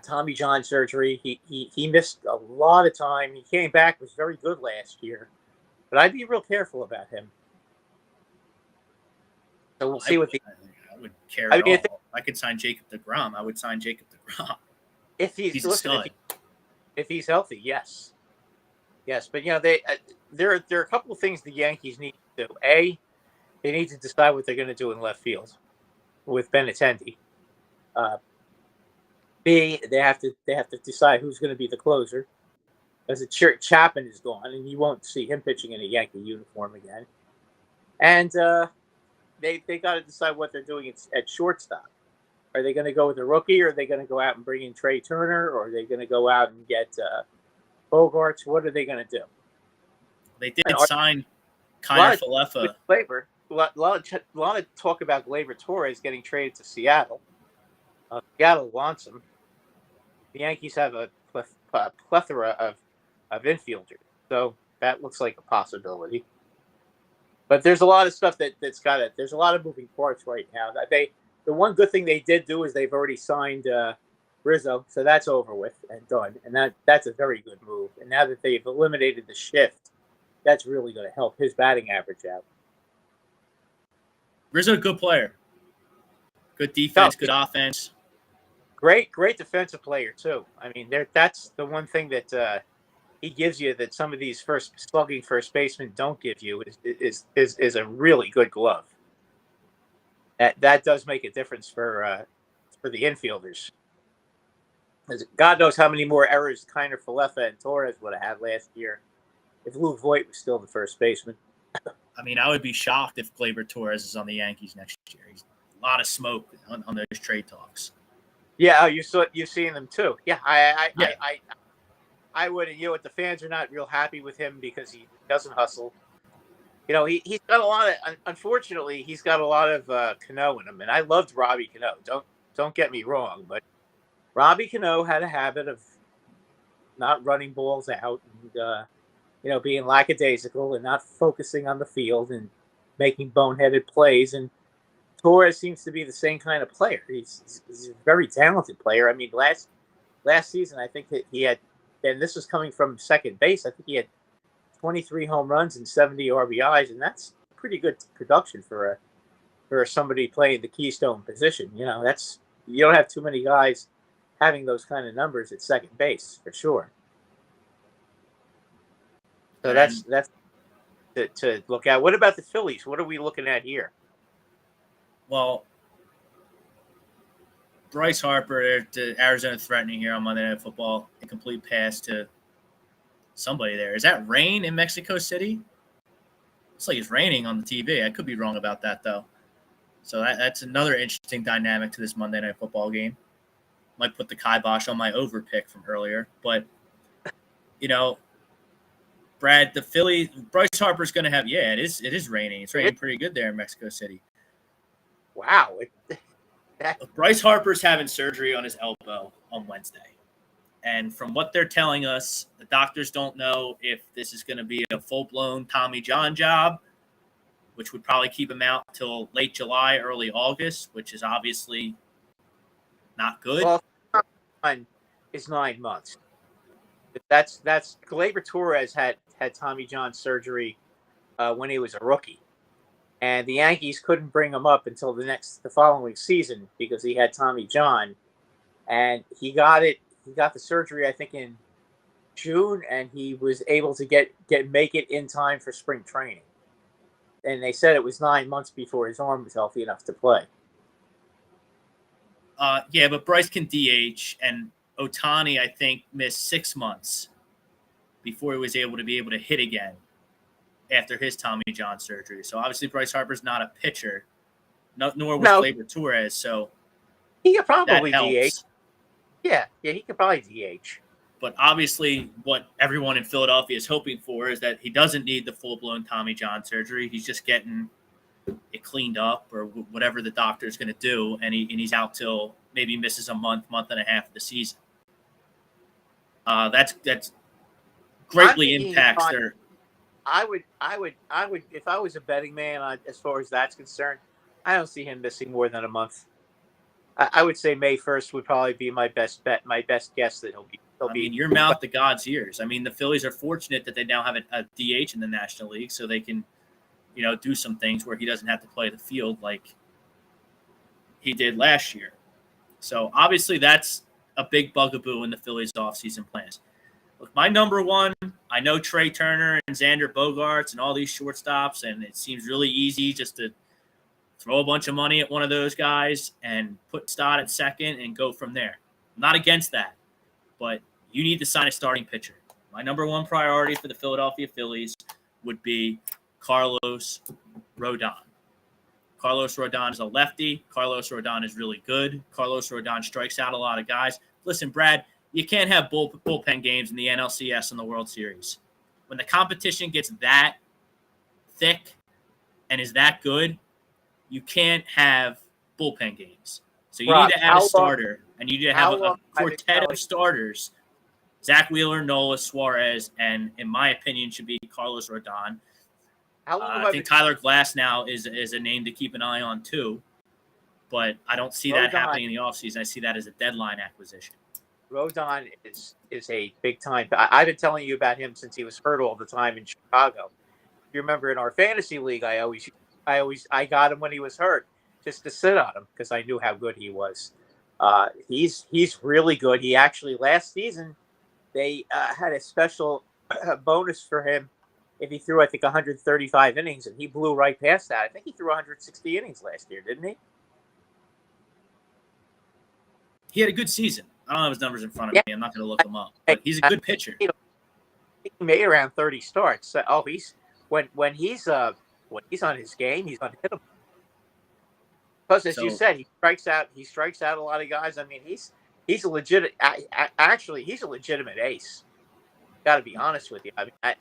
Tommy John surgery. He missed a lot of time. He came back, was very good last year. But I'd be real careful about him. So we'll see what I would care at all. I could sign Jacob deGrom. I would sign Jacob deGrom. If he's a stud. If he's healthy, yes. Yes, but there are a couple of things the Yankees need to do. A, they need to decide what they're going to do in left field with Benintendi. B, they have to decide who's going to be the closer. As Chapman is gone, and you won't see him pitching in a Yankee uniform again. And they got to decide what they're doing at shortstop. Are they going to go with a rookie, or are they going to go out and bring in Trey Turner, or are they going to go out and get Bogaerts? What are they going to do? They did sign Kiner Falefa. A lot of talk about Gleyber Torres getting traded to Seattle. Seattle wants him. The Yankees have a plethora of infielders, so that looks like a possibility. But there's a lot of stuff there's a lot of moving parts right now. The one good thing they did do is they've already signed Rizzo, so that's over with and done, and that's a very good move. And now that they've eliminated the shift, that's really going to help his batting average out. Rizzo, good player, good defense, good offense. Great defensive player too. I mean, that's the one thing that he gives you that some of these slugging first basemen don't give you is a really good glove. That does make a difference for the infielders. God knows how many more errors Kiner Falefa and Torres would have had last year if Lou Voit was still the first baseman. I mean, I would be shocked if Gleyber Torres is on the Yankees next year. He's a lot of smoke on those trade talks. Yeah, you've seen them too. Yeah, I would. The fans are not real happy with him because he doesn't hustle. He's got a lot of. Unfortunately, he's got a lot of Cano in him, and I loved Robbie Cano. Don't get me wrong, but Robbie Cano had a habit of not running balls out and being lackadaisical and not focusing on the field and making boneheaded plays. And Torres seems to be the same kind of player. He's a very talented player. I mean, last season, I think that he had, and this was coming from second base, I think he had 23 home runs and 70 RBIs, and that's pretty good production for somebody playing the keystone position. You know, you don't have too many guys having those kind of numbers at second base for sure. So that's to look at. What about the Phillies? What are we looking at here? Well, Bryce Harper to Arizona threatening here on Monday Night Football. A complete pass to somebody there. Is that rain in Mexico City? Looks like it's raining on the TV. I could be wrong about that, though. So that's another interesting dynamic to this Monday Night Football game. Might put the kibosh on my over pick from earlier. But, you know, Brad, the Philly, Bryce Harper's going to have, it is raining. It's raining pretty good there in Mexico City. Wow. Bryce Harper's having surgery on his elbow on Wednesday. And from what they're telling us, the doctors don't know if this is going to be a full-blown Tommy John job, which would probably keep him out till late July, early August, which is obviously not good. Well, is 9 months. That's Gleyber Torres had Tommy John surgery when he was a rookie. And the Yankees couldn't bring him up until the following season because he had Tommy John. And he got the surgery, I think, in June, and he was able to make it in time for spring training. And they said it was 9 months before his arm was healthy enough to play. But Bryce can DH, and Ohtani, I think, missed 6 months before he was able to hit again after his Tommy John surgery. So obviously Bryce Harper's not a pitcher, nor was Gleyber Torres. So he could probably DH. DH. Yeah, he could probably DH. But obviously what everyone in Philadelphia is hoping for is that he doesn't need the full-blown Tommy John surgery. He's just getting it cleaned up or whatever the doctor is going to do, and he's out till maybe misses a month and a half of the season. That's greatly impacts their. I would, if I was a betting man, as far as that's concerned, I don't see him missing more than a month. I would say May 1st would probably be my best bet, my best guess that he'll be. Your mouth to God's ears. I mean, the Phillies are fortunate that they now have a DH in the National League, so they can, do some things where he doesn't have to play the field like he did last year. So obviously that's a big bugaboo in the Phillies offseason plans. Look, my number one, I know Trey Turner and Xander Bogaerts and all these shortstops, and it seems really easy just to throw a bunch of money at one of those guys and put Stott at second and go from there. I'm not against that, but you need to sign a starting pitcher. My number one priority for the Philadelphia Phillies would be Carlos Rodon. Carlos Rodon is a lefty. Carlos Rodon is really good. Carlos Rodon strikes out a lot of guys. Listen, Brad, you can't have bullpen games in the NLCS and the World Series. When the competition gets that thick and is that good, you can't have bullpen games. So you need to add a starter, and you need to have a quartet of starters. Zach Wheeler, Nola, Suarez, and in my opinion, should be Carlos Rodon. I think Tyler Glass now is a name to keep an eye on too, but I don't see that happening in the offseason. I see that as a deadline acquisition. Rodon is a big time. I've been telling you about him since he was hurt all the time in Chicago. If you remember in our fantasy league, I got him when he was hurt just to sit on him because I knew how good he was. He's really good. He actually last season they had a special bonus for him if he threw, I think, 135 innings, and he blew right past that. I think he threw 160 innings last year, didn't he? He had a good season. I don't have his numbers in front of me. I'm not going to look them up. But he's a good pitcher. He made around 30 starts. He's when he's on his game, he's going to hit him. Plus, as you said, he strikes out a lot of guys. I mean, he's a legitimate. Actually, he's a legitimate ace. Got to be honest with you. I mean, I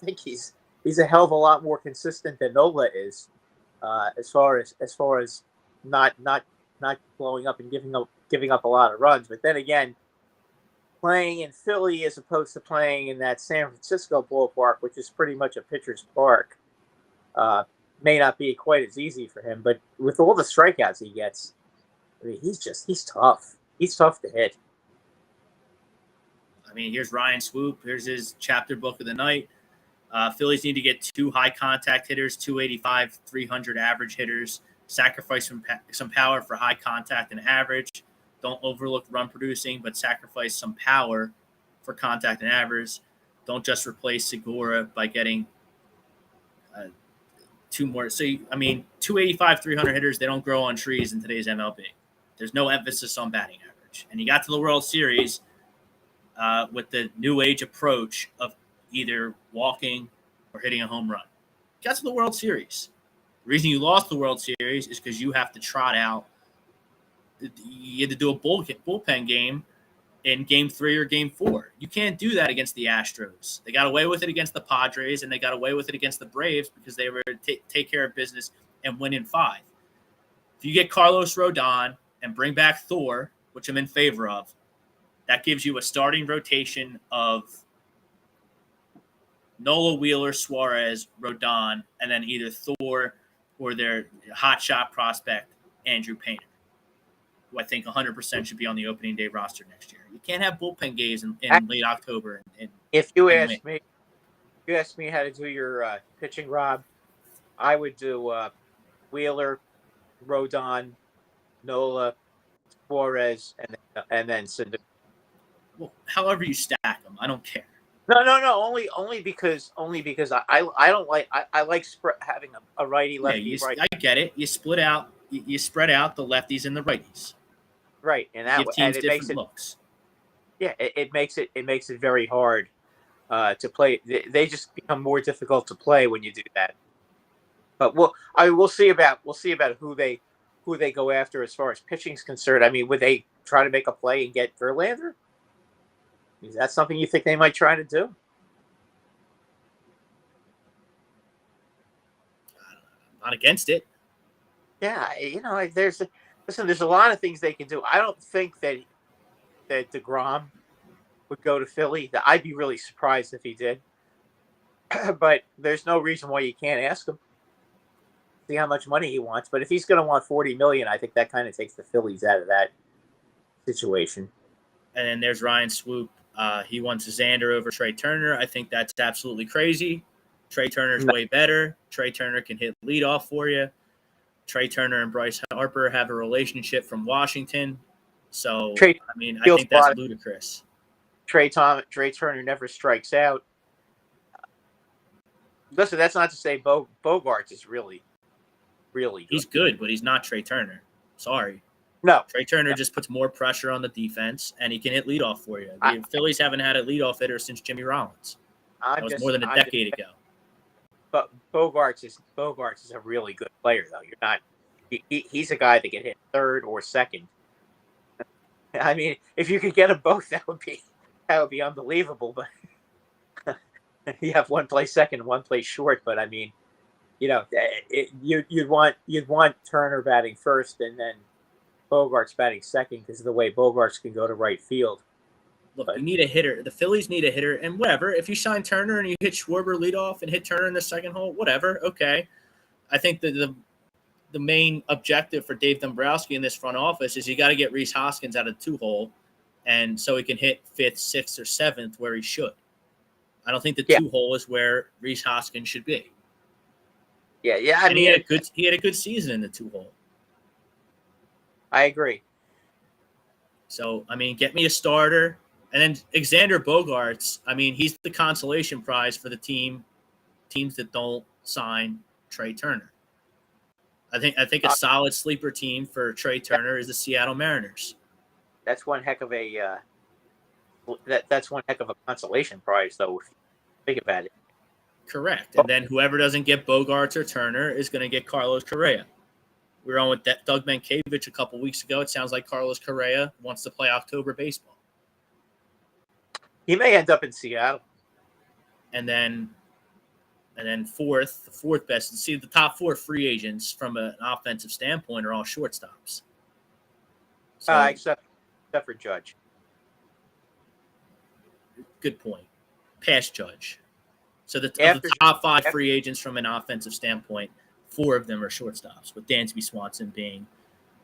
think he's a hell of a lot more consistent than Nola is, as far as not blowing up and giving up a lot of runs. But then again, playing in Philly as opposed to playing in that San Francisco ballpark, which is pretty much a pitcher's park, may not be quite as easy for him, but with all the strikeouts he gets, I mean, he's tough. He's tough to hit. I mean, here's Ryan Swoop. Here's his chapter book of the night. Phillies need to get 2 high contact hitters, 285, 300 average hitters. Sacrifice some power for high contact and average. Don't overlook run producing, but sacrifice some power for contact and average. Don't just replace Segura by getting 2 more. So, I mean, 285, 300 hitters, they don't grow on trees in today's MLB. There's no emphasis on batting average. And you got to the World Series with the new age approach of either walking or hitting a home run. You got to the World Series. The reason you lost the World Series is because you have to trot out. You had to do a bullpen game in Game 3 or Game 4. You can't do that against the Astros. They got away with it against the Padres, and they got away with it against the Braves because they were take care of business and win in 5. If you get Carlos Rodon and bring back Thor, which I'm in favor of, that gives you a starting rotation of Nola, Wheeler, Suarez, Rodon, and then either Thor or their hotshot prospect, Andrew Painter, who I think 100% should be on the opening day roster next year. You can't have bullpen games in late October. If you ask me how to do your pitching, Rob, I would do Wheeler, Rodon, Nola, Suarez, and then Cinder. Well, however you stack them, I don't care. No. Only because I don't like I like having a righty lefty. Yeah, I get it. You split out. You spread out the lefties and the righties. Right, and that give teams different looks. Yeah, it makes it very hard to play. They just become more difficult to play when you do that. But we'll see about who they go after as far as pitching's concerned. I mean, would they try to make a play and get Verlander? Is that something you think they might try to do? I'm not against it. Yeah, there's a lot of things they can do. I don't think that DeGrom would go to Philly. I'd be really surprised if he did. But there's no reason why you can't ask him. See how much money he wants. But if he's going to want $40 million, I think that kind of takes the Phillies out of that situation. And then there's Ryan Swoop. He wants Xander over Trey Turner. I think that's absolutely crazy. Trey Turner's way better. Trey Turner can hit leadoff for you. Trey Turner and Bryce Harper have a relationship from Washington. So, I think that's ludicrous. Trey Turner never strikes out. Listen, that's not to say Bogarts is really, really good. He's good, but he's not Trey Turner. Sorry. No. Trey Turner just puts more pressure on the defense, and he can hit leadoff for you. The Phillies haven't had a leadoff hitter since Jimmy Rollins. That was more than a decade ago. But Bogarts is a really good player, though. You're not. He's a guy that can hit third or second. I mean, if you could get them both, that would be unbelievable. But you have one play second, one play short. But I mean, you'd want Turner batting first, and then Bogarts batting second because of the way Bogarts can go to right field. Look, you need a hitter. The Phillies need a hitter, and whatever. If you sign Turner and you hit Schwarber leadoff and hit Turner in the second hole, whatever, okay. I think that the main objective for Dave Dombrowski in this front office is you got to get Rhys Hoskins out of the 2-hole, and so he can hit 5th, 6th, or 7th where he should. I don't think the 2-hole is where Rhys Hoskins should be. Yeah. He had a good season in the 2-hole. I agree. So, I mean, get me a starter. And then Xander Bogaerts, I mean, he's the consolation prize for the teams that don't sign Trey Turner. I think a solid sleeper team for Trey Turner is the Seattle Mariners. That's one heck of a consolation prize, though, if you think about it. Correct. And then whoever doesn't get Bogaerts or Turner is going to get Carlos Correa. We were on with Doug Mankiewicz a couple weeks ago. It sounds like Carlos Correa wants to play October baseball. He may end up in Seattle. And then the fourth best. See, the top 4 free agents from an offensive standpoint are all shortstops. So, except for Judge. Good point. Past Judge. So the top 5 free agents from an offensive standpoint, 4 of them are shortstops, with Dansby Swanson being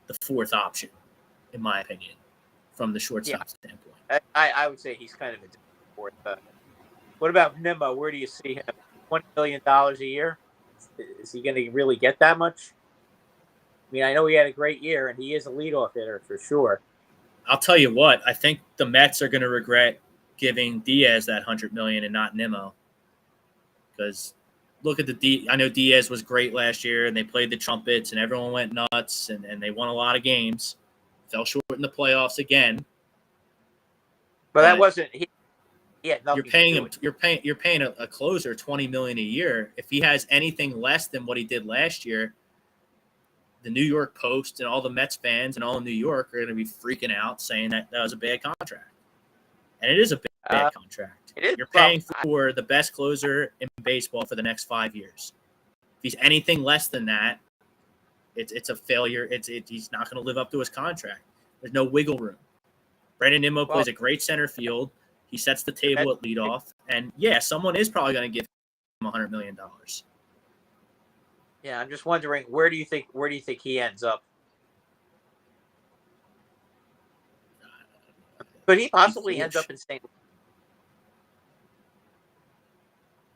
the 4th option, in my opinion, from the shortstop standpoint. I would say he's kind of a fourth. What about Nimmo? Where do you see him? $20 million a year? Is he going to really get that much? I mean, I know he had a great year, and he is a leadoff hitter for sure. I'll tell you what, I think the Mets are going to regret giving Diaz that $100 million and not Nimmo. Because look at I know Diaz was great last year, and they played the trumpets, and everyone went nuts, and they won a lot of games. Fell short in the playoffs again. But that wasn't. You're paying him. You're paying a closer $20 million a year. If he has anything less than what he did last year, the New York Post and all the Mets fans and all of New York are going to be freaking out, saying that was a bad contract, and it is a bad contract. It is. You're paying for the best closer in baseball for the next 5 years. If he's anything less than that, it's a failure. He's not going to live up to his contract. There's no wiggle room. Brandon Nimmo plays a great center field. He sets the table at leadoff, and someone is probably going to give him $100 million. Yeah, I'm just wondering where do you think he ends up? Could he possibly end up in St. Louis?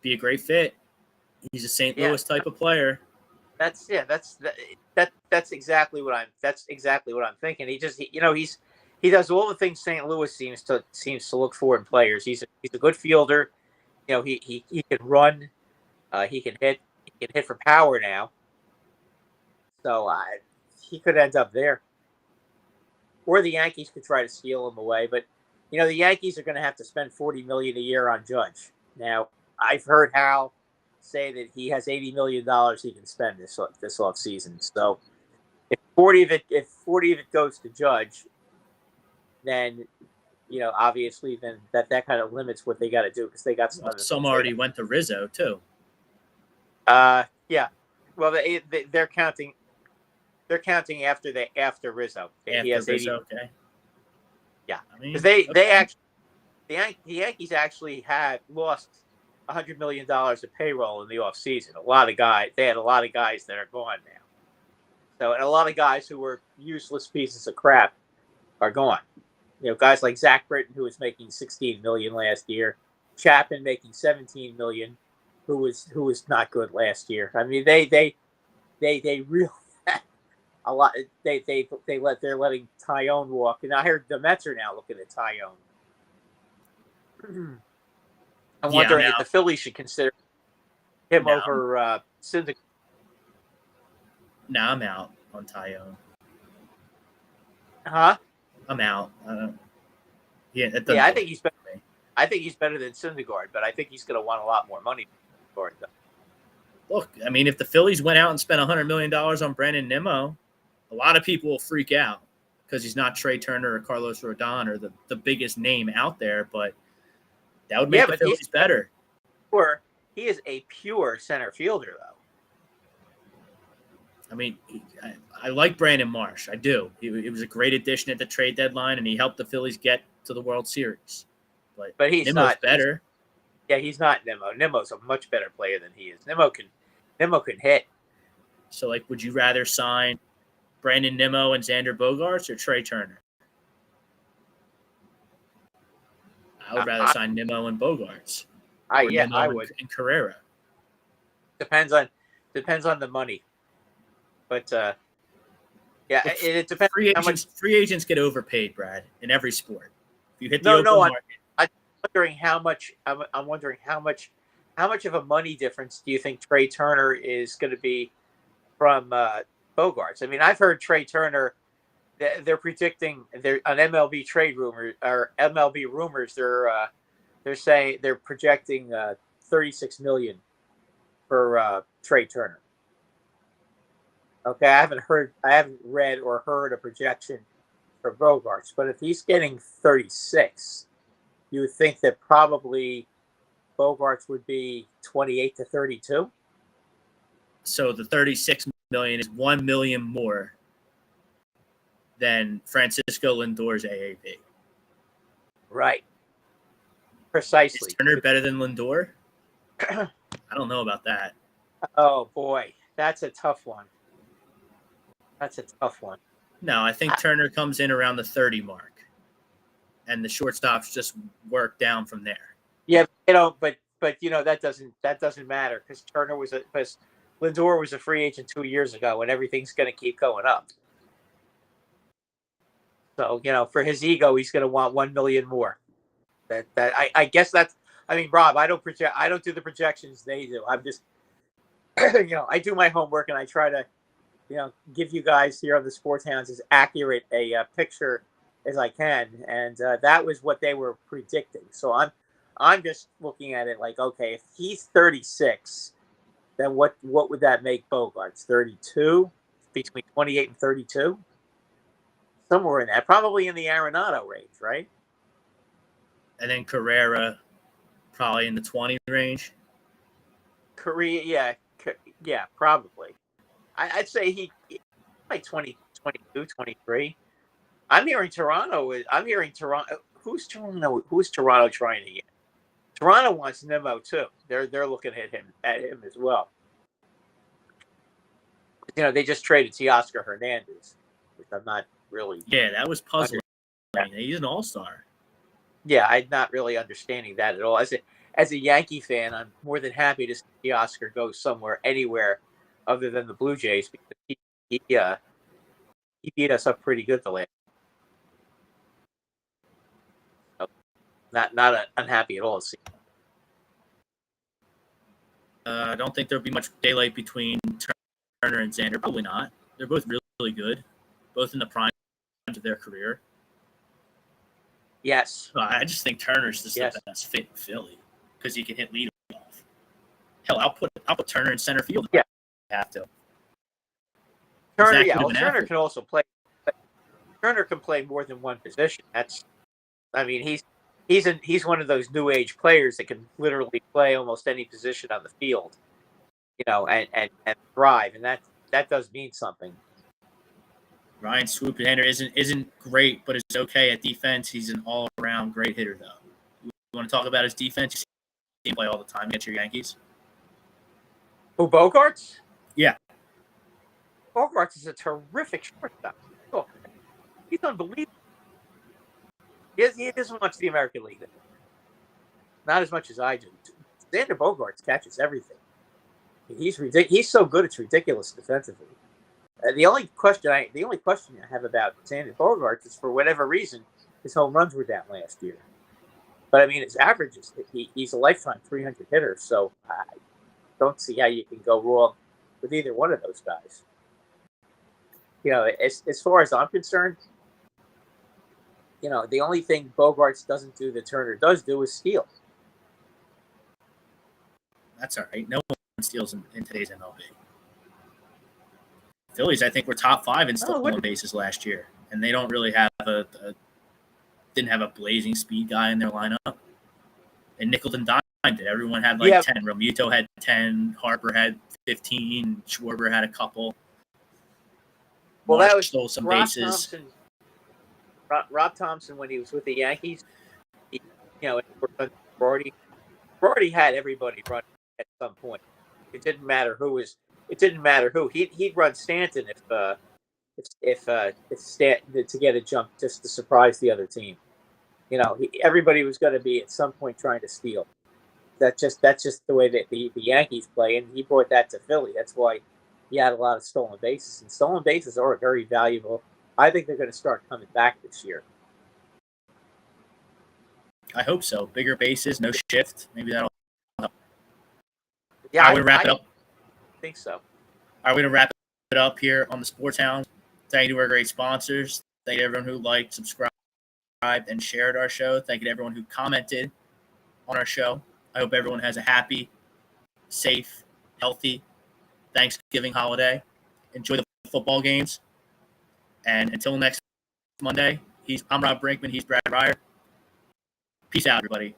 Be a great fit. He's a St. Louis type of player. That's exactly what I'm thinking. He does all the things St. Louis seems to look for in players. He's a good fielder. He can run. He can hit. He can hit for power now. So he could end up there. Or the Yankees could try to steal him away. But the Yankees are going to have to spend $40 million a year on Judge. Now I've heard Hal say that he has $80 million he can spend this off season. So if 40 of it goes to Judge, then obviously then that kind of limits what they got to do, because they got some already went to Rizzo too. Yeah. Well, they're counting after Rizzo. He has Rizzo, 80. okay. Yeah, because the Yankees actually had lost $100 million of payroll in the offseason. They had a lot of guys that are gone now. So, and a lot of guys who were useless pieces of crap are gone. Guys like Zach Britton, who was making $16 million last year, Chapman making $17 million, who was not good last year. I mean, they really a lot. They're letting Tyone walk, and I heard the Mets are now looking at Tyone. I'm wondering if the Phillies should consider him over Syndergaard. Now I'm out on Tyone. Huh? I'm out. I think he's better. I think he's better than Syndergaard, but I think he's going to want a lot more money for it, though. Look, I mean, if the Phillies went out and spent $100 million on Brandon Nimmo, a lot of people will freak out because he's not Trey Turner or Carlos Rodon or the biggest name out there, but that would make the Phillies better. He is a pure center fielder, though. I mean, I like Brandon Marsh. I do. He was a great addition at the trade deadline, and he helped the Phillies get to the World Series. But he's Nimmo's not better. He's not Nimmo. Nimmo's a much better player than he is. Nimmo can hit. So, would you rather sign Brandon Nimmo and Xander Bogaerts or Trey Turner? I would rather sign Nimmo and Bogaerts. I Nimmo would. And Carrera. Depends on the money. But it depends. Free agents get overpaid, Brad, in every sport. If you hit the open market. I'm wondering how much. I'm wondering how much of a money difference do you think Trey Turner is going to be from Bogaerts? I mean, I've heard Trey Turner. They're predicting on MLB trade rumors or MLB rumors. They're saying they're projecting $36 million for Trey Turner. Okay, I haven't read or heard a projection for Bogaerts, but if he's getting 36, you would think that probably Bogaerts would be 28 to 32. So the $36 million is $1 million more than Francisco Lindor's AAV. Right. Precisely. Is Turner better than Lindor? I don't know about that. Oh boy, That's a tough one. No, I think Turner comes in around the 30 mark, and the shortstops just work down from there. Yeah, but that doesn't matter because Lindor was a free agent 2 years ago, and everything's going to keep going up. So for his ego, he's going to want $1 million more. I guess that's. I mean, Rob, I don't do the projections they do. I'm just, I do my homework and I try to, give you guys here on the Sports Hounds as accurate a picture as I can, and that was what they were predicting. So I'm just looking at it like, okay, if he's 36, then what would that make Bogarts? 32, between 28 and 32, somewhere in that, probably in the Arenado range, right? And then Carrera, probably in the 20 range. Korea, yeah, probably. I'd say he like 20, 22, 23. I'm hearing Toronto. Who's Toronto? Who's Toronto trying to get? Toronto wants Nemo too. They're looking at him as well. They just traded Teoscar Hernandez, which I'm not really. Yeah, that was puzzling. He's an all-star. Yeah, I'm not really understanding that at all. As a Yankee fan, I'm more than happy to see Oscar go somewhere, anywhere, other than the Blue Jays, because he beat us up pretty good the last. So not unhappy at all. I don't think there'll be much daylight between Turner and Xander. Probably not. They're both really, really good, both in the prime of their career. Yes. I just think Turner's just the best fit in Philly because he can hit leadoff. Hell, I'll put Turner in center field. Yeah. I have to. Turner, Turner can also play. Turner can play more than one position. He's one of those new age players that can literally play almost any position on the field, and thrive, and that does mean something. Ryan Swoophander isn't great, but is okay at defense. He's an all-around great hitter, though. You want to talk about his defense? You see him play all the time against your Yankees. Who, Bogarts? Yeah. Bogarts is a terrific shortstop. Oh, he's unbelievable. He doesn't watch the American League. Not as much as I do. Xander Bogarts catches everything. He's so good, it's ridiculous defensively. The only question I have about Xander Bogarts is, for whatever reason, his home runs were down last year. But his average is he's a lifetime 300 hitter, so I don't see how you can go wrong with either one of those guys. As far as I'm concerned, the only thing Bogarts doesn't do that Turner does do is steal. That's all right. No one steals in today's MLB. Phillies, I think, were top 5 in stolen bases last year, and they don't really have didn't have a blazing speed guy in their lineup. And nickel and dimed it. Everyone had 10. Realmuto had 10. Harper had 15. Schwarber had a couple. Well, Marsh that was stole some Rob bases. Thompson. Rob Thompson, when he was with the Yankees, Brody had everybody running at some point. It didn't matter who. He'd run Stanton if Stanton to get a jump just to surprise the other team. Everybody was going to be at some point trying to steal. That's just the way that the Yankees play, and he brought that to Philly. That's why he had a lot of stolen bases, and stolen bases are very valuable. I think they're going to start coming back this year. I hope so. Bigger bases, no shift. Maybe that'll help. Yeah, I would wrap it up. I think so. Are we going to wrap it up here on the Sports Hound? Thank you to our great sponsors. Thank you to everyone who liked, subscribed, and shared our show. Thank you to everyone who commented on our show. I hope everyone has a happy, safe, healthy Thanksgiving holiday. Enjoy the football games. And until next Monday, I'm Rob Brinkman. He's Brad Ryer. Peace out, everybody.